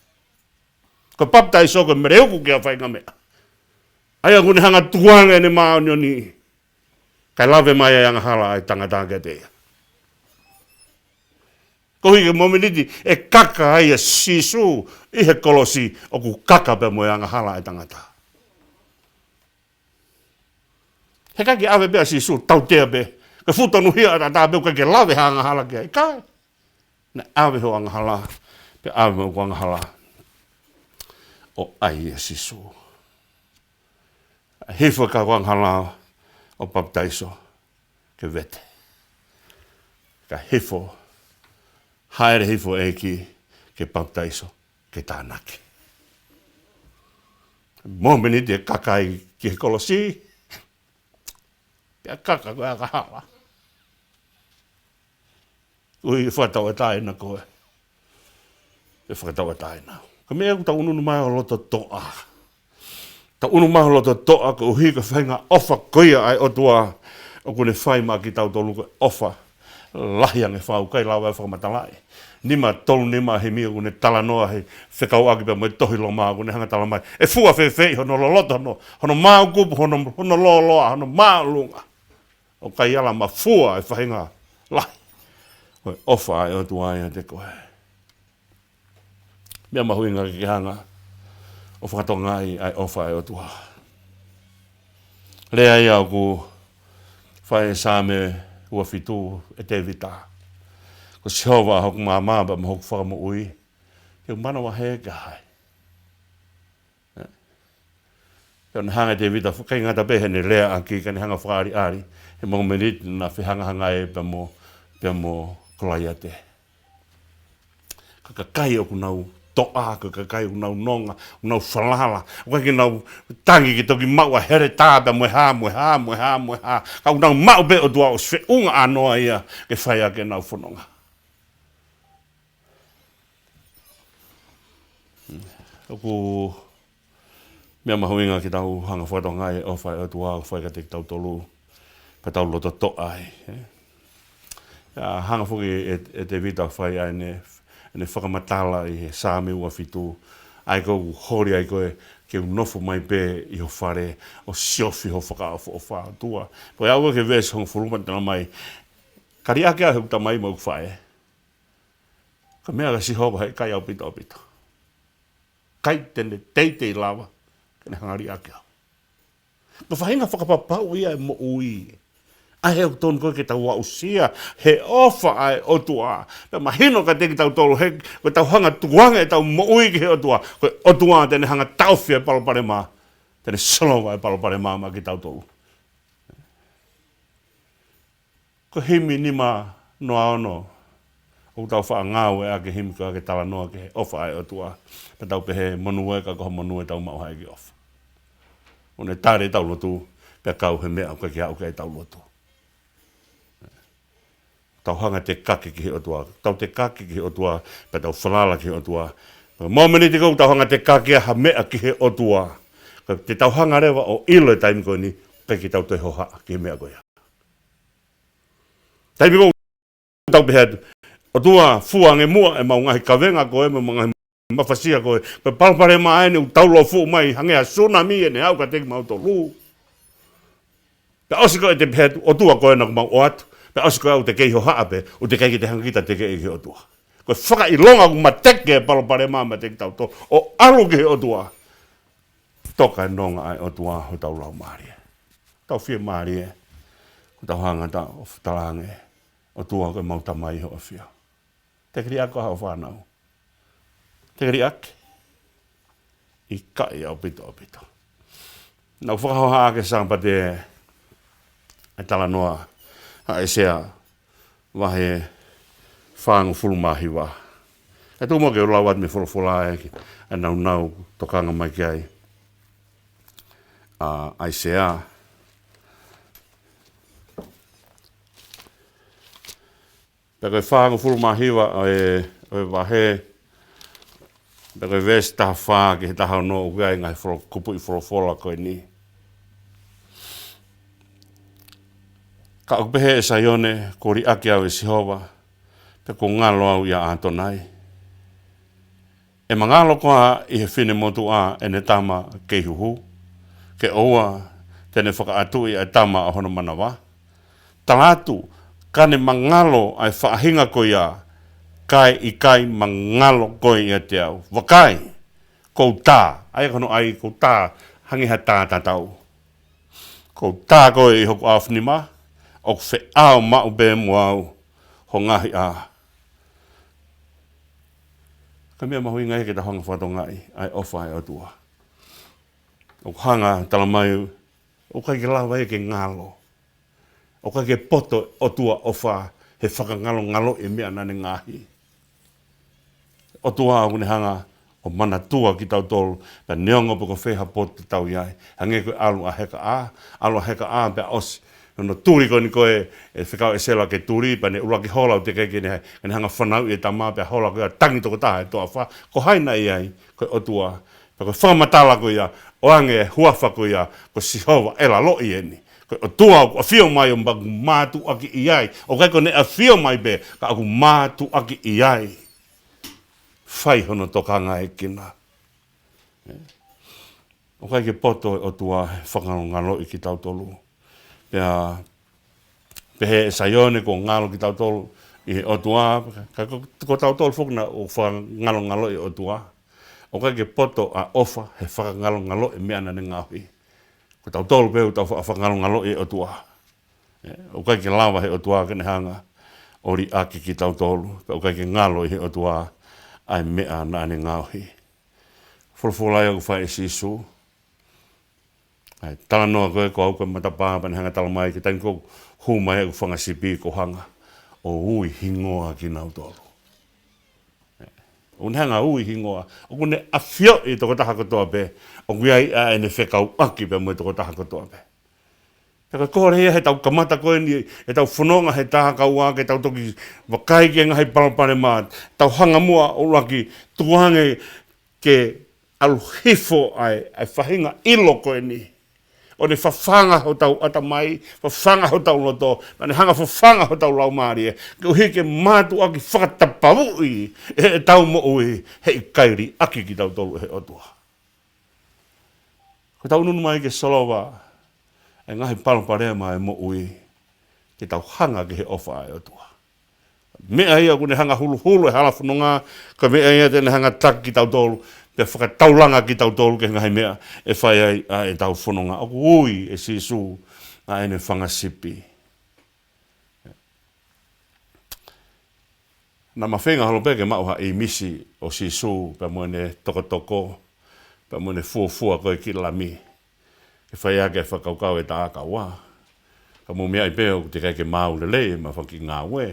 Ko paptaiso ke mereuku kia whainga mea. Aia kune hanga tuanga ne maa onyo ni. Kai lawe mai anga hala ai tangata ke te. Ko hiki mominiti e kaka ai a Sisu i he kolosi o ku kaka pe mo anga hala ai tangata. He kaki awe pia Sisu tau tea pe. Ka futanu hia ata tā peu kake lawe anga hala kia. Kai. Na awe ho anga hala. Pe awe mo anga hala. O ai a Sisu. Hifo ka anga hala o paptaiso ke vete. Ka hifo. Haere hifo eki ke paptaiso ke tānaki. Momeni te kakai ki he kolosi. Pia kaka koe aka hala. Ui whatau e taina koe. E whakatau e taina. Ka mea ku ta ununu mai o loto toa. Ta unu mai o loto toa ko uhi ka whainga ofa koia ai o tua. O kune whai maa ki tautolu koe ofa. lahi ange whau kai lawa e whakamatalai. Nima tolu nima he mia kune tala noa he whekau agi pa mo tohi lo maa kune hanga tala mai. E fua whewhei hono loloto hono maa kupu hono loloa hono maa lunga. O kai ala ma fua e whahinga lahi. Hoi ofa e o tuai te koe. Mea mahuinga ki hanga o whakatongai ai ofa e o tua. Lea ia ku whae same ua fitu e te vita. Ko sihowa hoku maa ba hoku whakamu'ui. Keu mana wa he ka hai. Keu na hanga te vita, kai ngata pehe ne lea aki ka ni hanga whakaari ari. He mongo menit na whihanga hanga e pe mo kolai te. Ka kai o ku nau to'a, ka kai o ku nau nonga, o nau whalala. O kai ki nau tangi ki toki maua here tāta moe ha. Ka ku nau mau be o tua o sve unga anoa ia ke whaia ke nau whanonga. Oku mea mahuinga ki tau hanga whatonga e o whai o tua o whai ka te kitautolu. Pa tau loto to'a ai. Hanga whuki e te vita whai ai ne whakamatala i he sāme ua fitu. Ai kou hori ai koe ke unofo mai pe i ho whare o siofi ho whakaafo o whātua. Poi au ke vesi hongo whurumantana mai. Kari ake a heuta mai mau whae. Ka mea ka sihoba hei kai au pito. Kai tene teitei lawa. Kene hangari ake au. Ka whahinga whakapapau ia e mo ui. Ai heo tonu koe ke tau wausia, he ofa ai o tua. Pe mahino ka te ki tau tolu, he koe tau hanga tuanga e tau moui ki he o tua. Koe o tua tene hanga taufia e palopalemaa, tene solova e palopalemaa ma ki tau tolu. Ko himi nima noa ono, o tau wha ngāu e ake himi ko ake tala noa ke he ofa ai o tua. Pe tau pehe monue ka koha monue tau mau hai ki ofa. One tāre tau lotu, pe kau he mea koe ki hau ke tau lotu. Tau hanga te kake ki he o tua. Tau te kake ki he o tua, pe tau whalala ki he o tua. Mō meni te kou tau hanga te kake ha mea ki he o tua. Te tau hanga rewa o ilo e taimi koe ni, pe ki tau te hoha ki he mea koe. Taimi kou tau pehe o tua fuange mua e mau ngahi kawenga koe, me mau ngahi mawhasia koe. Pe palopalemaa aene u tau lo fu mai, hangea tsunami e ne au ka teki mau to lu. Pe osiko e te pehe o tua koe na mau o atu. Pe asiko au te kei ho haape, o te kei ki te hangita te kei ki o tua. Koe whaka i longa ku mateke palopalemaa ma te ki tau to, o alu ki o tua. Toka e nonga ai o tua hotau laumalie. Tau whia marie, o tau hanga ta o talange, o tua koe mau tamai ho a whia. Te kiri ako hao whanau. Te kiri ake. I kai au pito. Nau whakahoha ake sangpa te ai tala noa. E sea wahe whaangu fulumahi wa. E tū moke o lawat me fulafula e nau tokanga mai ki ai. Ai sea. Pe koe whaangu fulumahi wa e wahe. Pe koe vesi taha whaa ki he taha no ugai ngai kupu i fulafula koe ni. Ka o pehe e saione, ko ri ake au e sihova, pe ko ngalo au ia antonai. E mangalo koa i he whine motu a e ne tama ke huhu, ke oua tene whakaatu i e tama a hono manawa. Talatu, kane mangalo ai whaahinga ko ia, kai i kai mangalo ko i te au. Wakai, kou tā, ai kono ai kou tā, hangiha tā tatau. Kou tā ko i hoku awhnima, o fe ao mau be mo au ho ngaahi a. Ka mea mahui ngai ke ta hanga whatongai ai ofa ai o tua. O hanga tala mai o kai ke lawa e ke ngalo. O kai ke poto o tua ofa he whakangalo e mea nane ngaahi. O tua au ne hanga o mana tua ki tautolu pa neongo po ko wheha poto tau iai. Hange koe alu a heka a pe osi. No turi ko ni koe e whekau e sela ke turi pa ne uraki hola o te kei ne hanga whanau i e tamā pe hola koe a tangi toko taha e toa wha. Ko haina i ai koe o tua. Pa koe whamatala ko ia o ange huawha ko ia ko sihova e la lo i eni. O tua o fio mai o matu aki iai. O kai kone a fio mai be ka aku matu aki iai. Whai hono tokanga e kina. O kai ke poto o tua whakanongalo i kitautolu. Pea pehe e saione ko ngalo kitautolu i o tua. Ko tautolu whukna o whakangalongalo i o tua. O kai ke poto a ofa he whakangalongalo e meana ne ngaahi. Ko tautolu peu tau whakangalongalo i o tua. O kai ke lawa he o tua kene hanga ori aki kitautolu. O kai ke ngalo i he o tua ai mea na ne ngaahi. Fulfulai o whai e Sisu. Tala noa koe ko au koe matapāpa ni hanga tala mai ki taini ko humai e whanga sipi ko hanga o ui hingoa ki nautolu. O hanga ui hingoa. O kune a fio i toko taha kotoa pe. O kuiai a ene whekau aki pe mo i toko taha kotoa pe. Peka kore hea he tau kamata koe ni he tau whanonga he TAKAUA ke tau toki wakai ke ngahi palopalemaa. Tau hanga mua o laki tuhange ke aluhifo ai whahinga ilo koe ni. O ne whawhanga hotau atamai, whawhanga hotau loto, na ne hanga whawhanga hotau laumalie, ke uhi ke mātu aki whakatapawui e tau mo ui hei kairi aki ki tau tolu he otua. Ko tau nunu mai ke solowa, e ngahi palopalema e mo ui, ke tau hanga ki he ofa e otua. Mea ia kune hanga hulu hulu e halafunonga, ka mea ia tene hanga tak ki tau tolu, pe whakataulanga ki tautolu ke ngahi mea e whai ai e tau fononga. Aku ui e Sisu a ene whangasipi. Nā mawhenga halopeke mauha i misi o Sisu pe moene tokotoko, pe moene fuafua koe ki lami. E whai ake e whakaukau e TAKAUA. Ka mo mea i peo te kai ke mau lele ma whaki ngā we.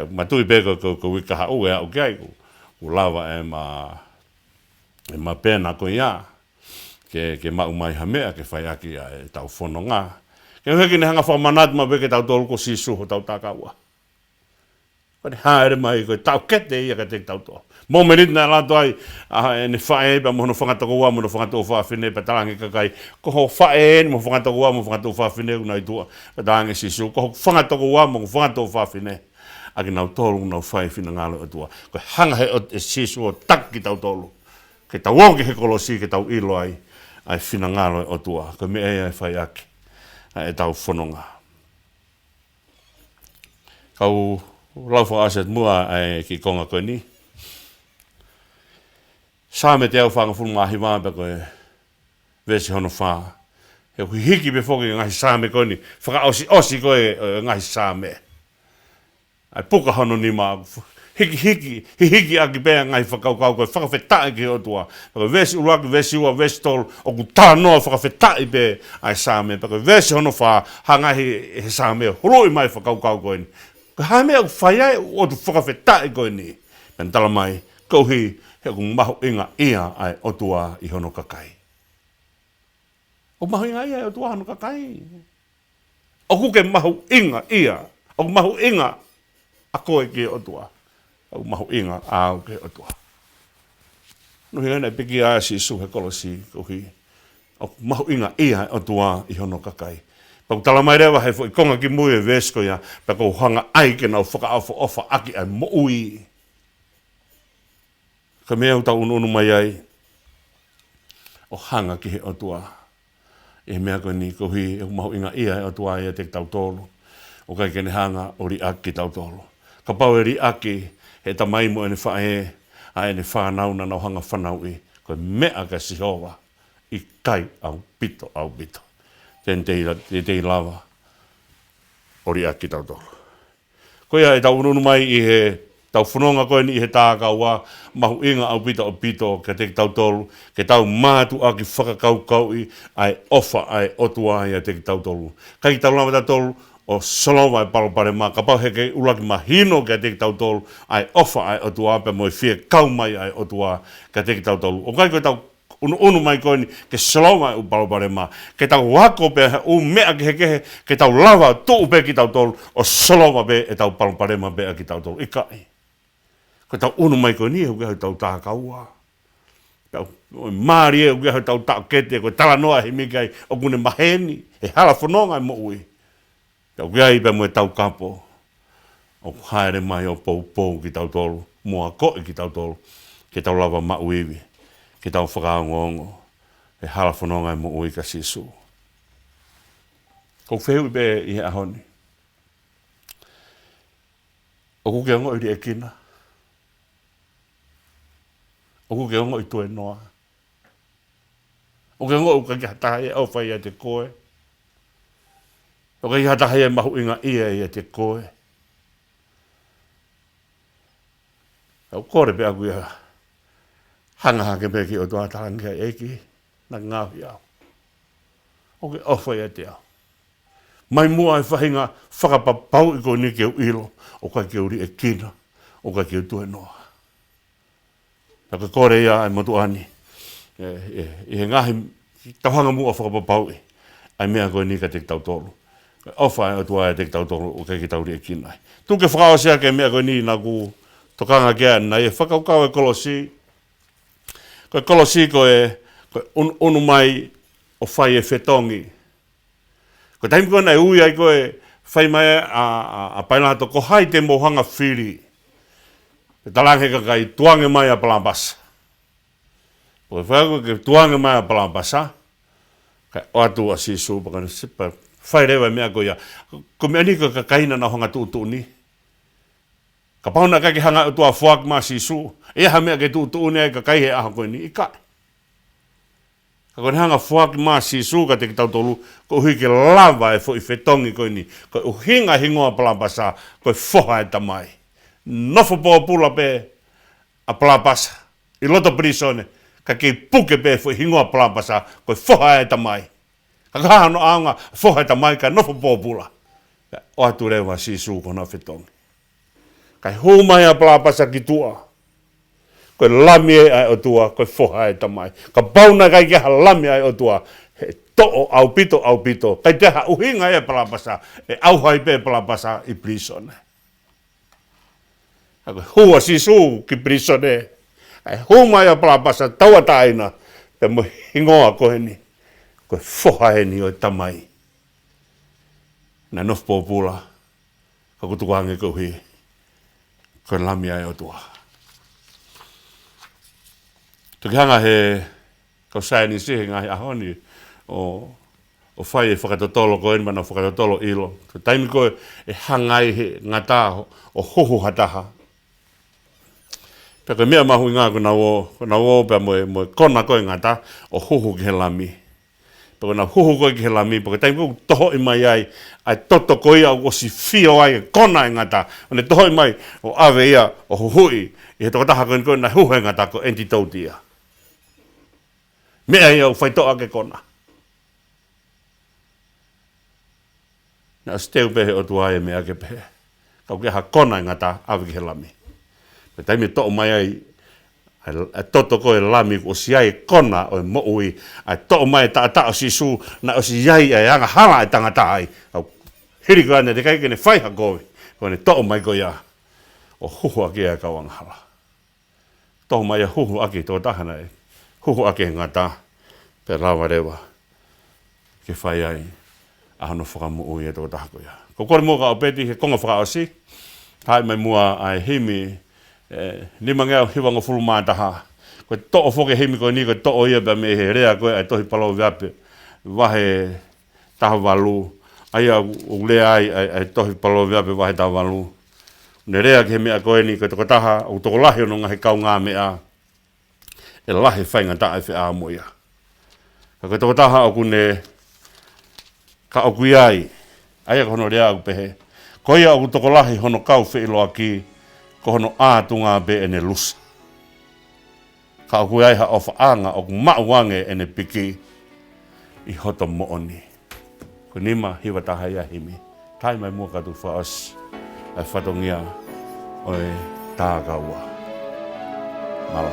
Matui peko ko wikaha ue au kiai ku lawa e ma pena ko ia ke mau mai hamea ke whai aki e tau fononga'angaa. Ke heki ne hanga whamanatu ma beke tau tolu ko Sisu ho tau TAKAUA. Kone haere mai ko tau kete ia ka te tau toa. Mo menit na lato ai ne whae pa mohono whangatoko ua mohono whangatoko whawhine pa tarangi kakai. Ko ho whae mo whangatoko ua mo whangatoko whawhine unai tua pa tarangi Sisu. Ko ho whangatoko ua mo whangatoko whawhine. Aki nau tolu nau whae whina ngalo o tua. Ko hanga he o Sisu o tak ki tau tolu. Ke tau wongi he kolosi ke tau ilo ai whina ngalo o tua. Ko me ea e whai aki e tau whanonga. Kau lauwha aset mua ki konga koe ni. Sāme te au whanga fulu ngāhi wāmpe koe vesi hono whā. He hiki be whoki ngahi sāme koe ni. Whaka osi koe ngahi sāme. Ai puka hono ni mā. Hiki aki bea ngai whakaukau koe whakawhetai ki o tua. Paka vesi uraki, vesi ua, vesi tolu, o ku tānoa whakawhetai be ai sāme. Paka vesi hono wha, ha ngai he sāme, horoi mai whakaukau koe ni. Ka hae au whaiai o tu whakawhetai koe ni. Pen tala mai, kauhi he ku mahu inga ia ai o tua i hono kakai. O mahu inga ia ai o tua hono kakai. O kuke mahu inga ia, o mahu inga a koe ki o tua. Au mahu inga au ke o tua. No hea nei piki a Sisu he kolosi kuhi. Au mahu inga ia o tua i hono kakai. Pau tala mai rewa hei fo i konga ki mui e vesko ia. Pako hanga aike nau whakaawha ofa aki ai mo ui. Ka mea utau unu mai ai. O hanga ki he o tua. E mea koe ni kuhi e mahu inga ia o tua ia te tautolu. O kai kene hanga o ri aki tautolu. Ka pau e ri aki he ta mai mo ene whae, a ene whanau na nau hanga whanau i, koe mea ka sihowa i kai au pito. Ten te lava, ori aki tau tolu. Koea e tau ununu mai i he tau whanonga koe ni i he TAKAUA, mahu inga au pito, ka te tau tolu, ke tau mātu aki whakakaukau i, ai ofa ai otua i a te tau tolu. Kai tau lama tau tolu, o solova e palopalemaa, ka pau heke ulaki mahino ke te tautolu, ai ofa ai o tua ape mo i whia kaumai ai o tua ke te tautolu. O kai koe tau unu mai koe ni ke solova e u palopalemaa, ke tau wako pe u mea kehekehe, ke tau lava tuu pe ki tautolu, o solova pe e tau palopalemaa pe ki tautolu. Ikai. Ko tau unu mai koe ni hu ke tau TAKAUA. Maari e uke hotau tau kete ko tala noa he mikai o kune maheni he hala fononga mo ui. Tau gai pe mo tau kapo o haere mai o pou ki tautolu mua koe ki tautolu ke tau lava ma uiwi ke tau whakaongo he hala fononga mo ui ka Sisu. Ko wheu be i he ahoni. O kuke ongo i di e kina. O kuke ongo i tue noa. O ke ongo uka ki hatahe au whai a te koe. O ke hatahe e mahu inga ia i a te koe. Au kore pe aku ia hanga hake pe ki o tua tarangia eki na ngaahi au. O ke awhai a te au. Mai mua e whahinga whakapapau i ko ni ke uilo o kai ke uri e kina o kai ke tue noa. Taka kore ia e motu ani. I he ngaahi tauhanga mua whakapapau i. Ai mea koe ni ka te kitautolu. Awhai o tua e te kitautolu o kai ke tauri e kina. Tu ke whakao sea ke mea koe ni na ku tokanga kia na e whakaukau e kolosi. Koe kolosi koe unu mai o whai e whetongi. Ko taimi koe nei ui ai koe whai mai a painato ko hai te mohanga whiri. Ke talange ka kai tuange mai a palambasa. Ko whai koe ke tuange mai a palambasa. Kai oatu a Sisu pakana sipa whai rewa mea koe ia. Ko mea ni ka kaina na honga tuutu ni. Ka pauna kai ke hanga o tua fuak ma Sisu. Eha mea ke tuutu ni ai ka kai he aha koe ni ikai. Ka koe hanga fuaki maa Sisu ka te kitautolu, ko uhi ke lava e fo i whetongi koe ni. Ko uhinga hingoa palapasa, koe foha e tamai. Nofo po pula pe a palapasa. I loto prisone, ka kei puke pe fo i hingoa palapasa, koe foha e tamai. Ka kaha no aunga foha e tamai ka nofo po pula. O atu rewa Sisu kona whetongi. Kai humai a palapasa ki tua. Koe lami ai o tua, koe foha e tamai. Ka bauna kai keha lami ai o tua, he to'o au pito. Kai teha uhinga e palapasa, e auhai pe palapasa i prisone. Koe hua Sisu ki prisone. Kai humai a palapasa taua taina, pe mo hingoa koe ni. Koe foha e ni o tamai. Na nofpo pula, ka kutukange koe koe lami ai o tua. Toki hanga he kausai ni sihe ngaahi ahoni o whai e whakatotolo ko enma na whakatotolo ilo. Taimi koe e hangai he ngata o hoho hataha. Pea koe mea mahu i ngā kona wo pea moe kona koe ngata o hoho ki he lami. Pea koe na hoho koe ki he lami, pea koe taimi koe toho i mai ai toto koe ia o si fio ai kona i ngata. One toho i mai o ave ia o huhui i he tokotaha koe na huhe ngata ko entitautia. Mea ia o whaitoa ke kona. Na steu pehe o tuae mea ke pehe. Kau ke ha kona i ngata awi ki he lami. Pe taimi to'o mai ai a toto koe lami o si ai kona o mo ui. A to'o mai ta o Sisu na o si ai ai anga hala e tangata ai. Kau hiri koe ane te kai kene whaiha koe. Koe ne to'o mai koe ia o huhu ake a kau anga hala. To'o mai a huhu ake tō tahana e. Huhu ake ngata, pe rawa rewa, ke whai ai, ahano whakamu ui e tō tahako ia. Ko kore mua ka o peti, he konga whakaosi, hai mai mua ai himi, lima ngau hiwanga fulu mātaha, koe to'o whoke himi koe ni, koe to'o ia pa me he rea koe, ai tohi palo viape, wahe taha walu, ai au lea ai tohi palo viape wahe taha walu, ne rea ke he mea koe ni, koe toko taha, au toko lahi ono ngahe kau ngā mea, e lahi whainga tae whi a moia. Ka koe toko taha o kune ka o kui ai ka hono rea au pehe. Ko ia o toko lahi hono kau whi iloa ki, ko hono ātunga be ene lusa. Ka o kui ai ha o whaanga o mauange ene piki i hoto mooni. Ko nima hiwa taha ia himi. Tai mai mua katu whaas ai whatongia o e TAKAUA. Mala.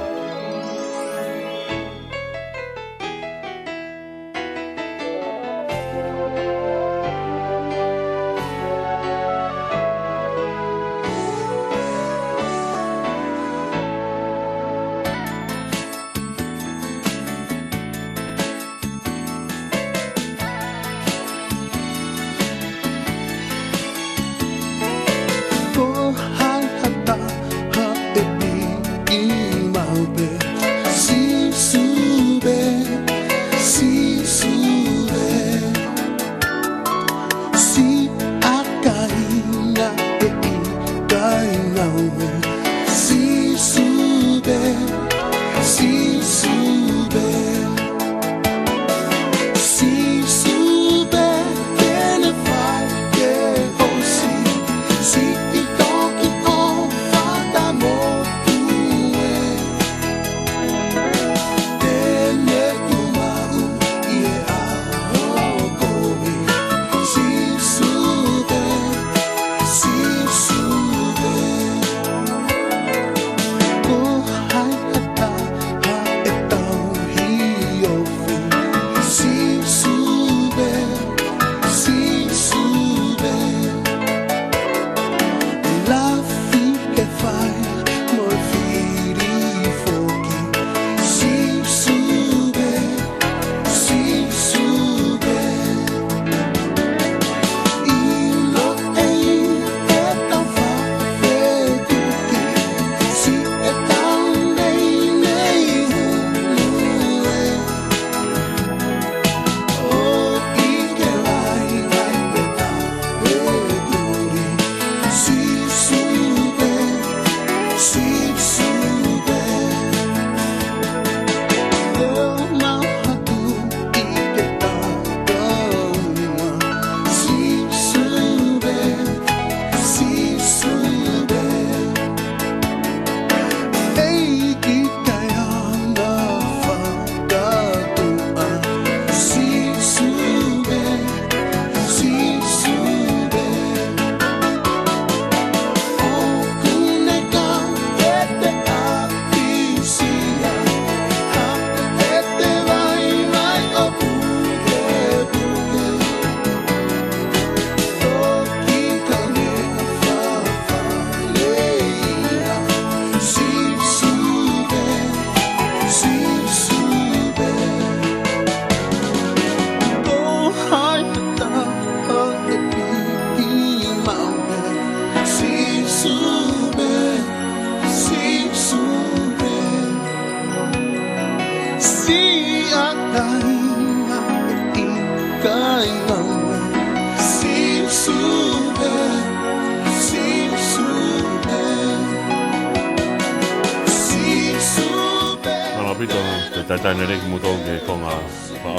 Pito te taina reki mutou ke konga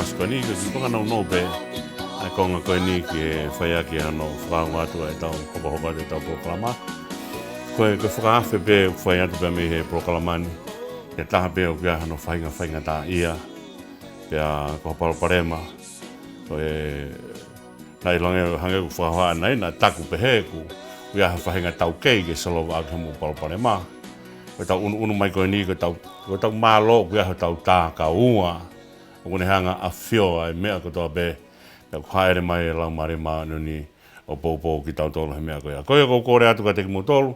asko ni ke konga no pe ai konga ko ni ke whaia ki ano whanga atu e tau hopa te tau Polokalama ko whakaafe pe whaia atu pe me he Polokalamani ke taha pe o kia ano whainga tā ia pia ko palopalema ko nai lange hange ku whakahoa nei na taku pe he ku ia whainga tau kei ke salova ake mo palopalema ko tau unu mai ko ni ko tau malo ko ia tau TAKAUA o ne hanga a fio ai mea kotoa be ko haere mai palopalema ni o popo kitautolu he mea ko ia ko kore atu ka te motolu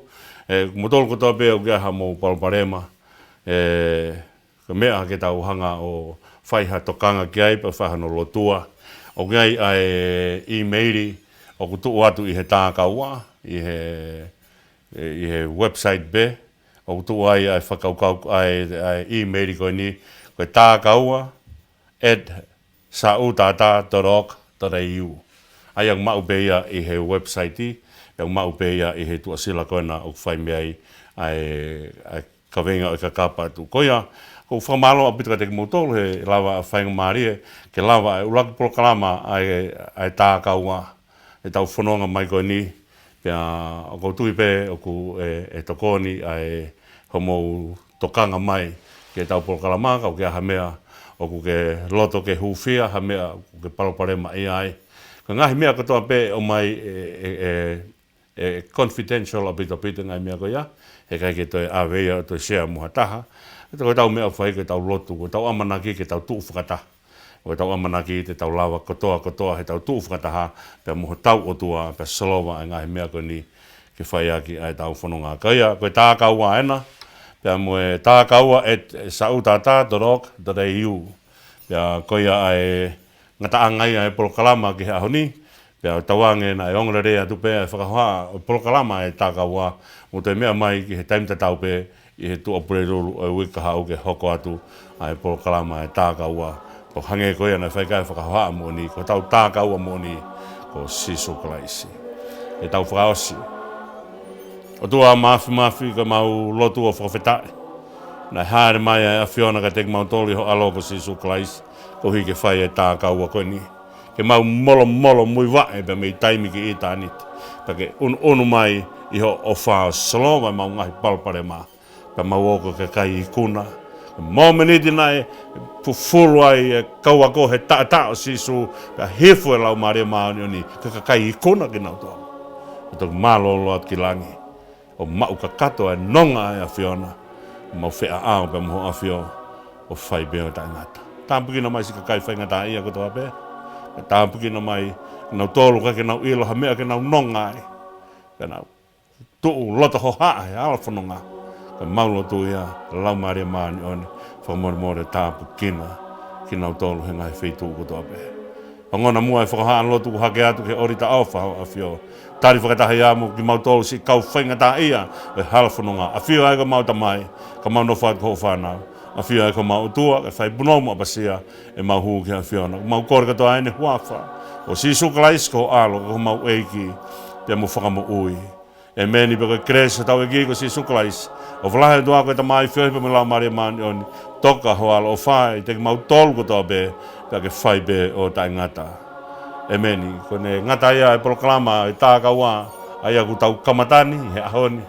motolu kotoa be o ia mo palopalema ko mea ke tau hanga o whaiha tokanga ki ai pa whahano lotua o ngai ai emaili o kutu atu i he TAKAUA i he website be o tu ai whakaukau ai email ko ni ko TAKAUA @sautata.org.au ai ang maupeia i he website i ang maupeia i he tuasila ko na o whai mei ai kawenga o kakapa tu koia ko whamalo a pita te motol he lava whainga marie ke lava ulaki Polokalama ai TAKAUA e tau fononga mai ko ni pia o ko tui pe o ku tokoni ai homo tokanga mai ke tau Polokalama ka o ke hamea o ku ke loto ke hufia hamea o ke palopalema ai ka ngaahi mea kotoa pe o mai confidential a pita ngai mea ko ia he kai ke toi Havea toi share muhataha ko tau mea whai ke tau lotu ko tau amanaki ke tau tuu whakata o tau amanaki te tau lava kotoa he tau tuu whakataha pe mo hotau o tua pe salova e ngahi mea ko ni ke whai aki ai tau fononga'angaa kaia koe TAKAUA ena pe mo TAKAUA @sautata.org.au pe koia ai ngataangai ai Polokalama ke ahoni pe tawange na ongrere atu pe whakahoa Polokalama TAKAUA mo te mea mai ki he time tatau pe i he tu opererulu o wikaha o ke hoko atu ai Polokalama TAKAUA ko hange ko ia na whaikai whakahoa mo ni ko tau TAKAUA mo ni ko Sisu kalaisi e tau whakaosi o tua mafi ka mau lotu o whakawhetai na haere mai a whiona ka teki mau toli ho alo ko Sisu kalaisi ko hi ke whai TAKAUA ko ni ke mau molo mui wae pe mei taimi ki i tāniti ke unu mai i ho o whao saloma mau ngahi palopalema pe mau oko ke kai i kuna mo meniti nai fulu ai kaua ko he ta o Sisu ka hifu e lau maria maani ni ka kai i kuna ki nau toa o toku malolo at ki langi o mau ka kato e nonga ai a whiona mau whea ao pe moho a whio o whai beo ta ngata tāmpukina mai si ka kai whai ngata ia kotoa pe tāmpukina mai nau tolu ka ke nau ilo ha mea ke nau nonga ai ke nau tuu loto ho haa he ala whanonga ka maulo tu ia lau maria maani oni whamore tāmpukina ki nau tolu he ngai wheitu kotoa pe Pangona mua e whakahaan lotu ku hake atu ke orita au whao a whio tari whakatahi amu ki mau tolu si kau whainga tā ia e hala whanonga a whio ai ka mau tamai ka mau no whaat ko whanau a whio ai ka mau utua ka whai bunomu a basia e mau huu ki a whiona mau kore katoa aine huawha o Sisu kalaisi ko alo ko mau eiki pia mu whakamo ui e meni pe koe kresa tau e ki ko Sisu kalaisi o whalahe tua koe ta mai whio hipa me lau maria maani oni toka hoalo o whai te ki mau tolu kotoa be pia ke whai be o ta ngata e meni ko ne ngata ia e Polokalama TAKAUA ai aku tau kamatani he ahoni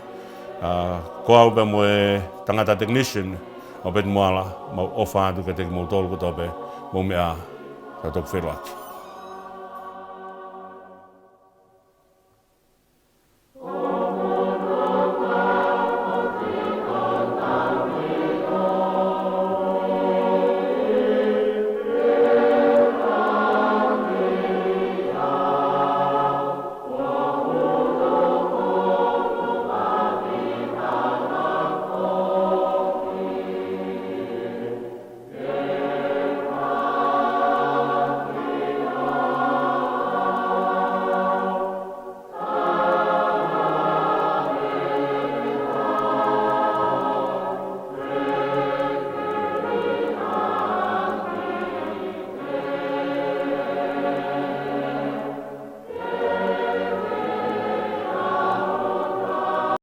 ko au pe mo e tangata technician o bet moala mau ofa atu ke te ki mau tolu kotoa be mo mea ta tok whelaki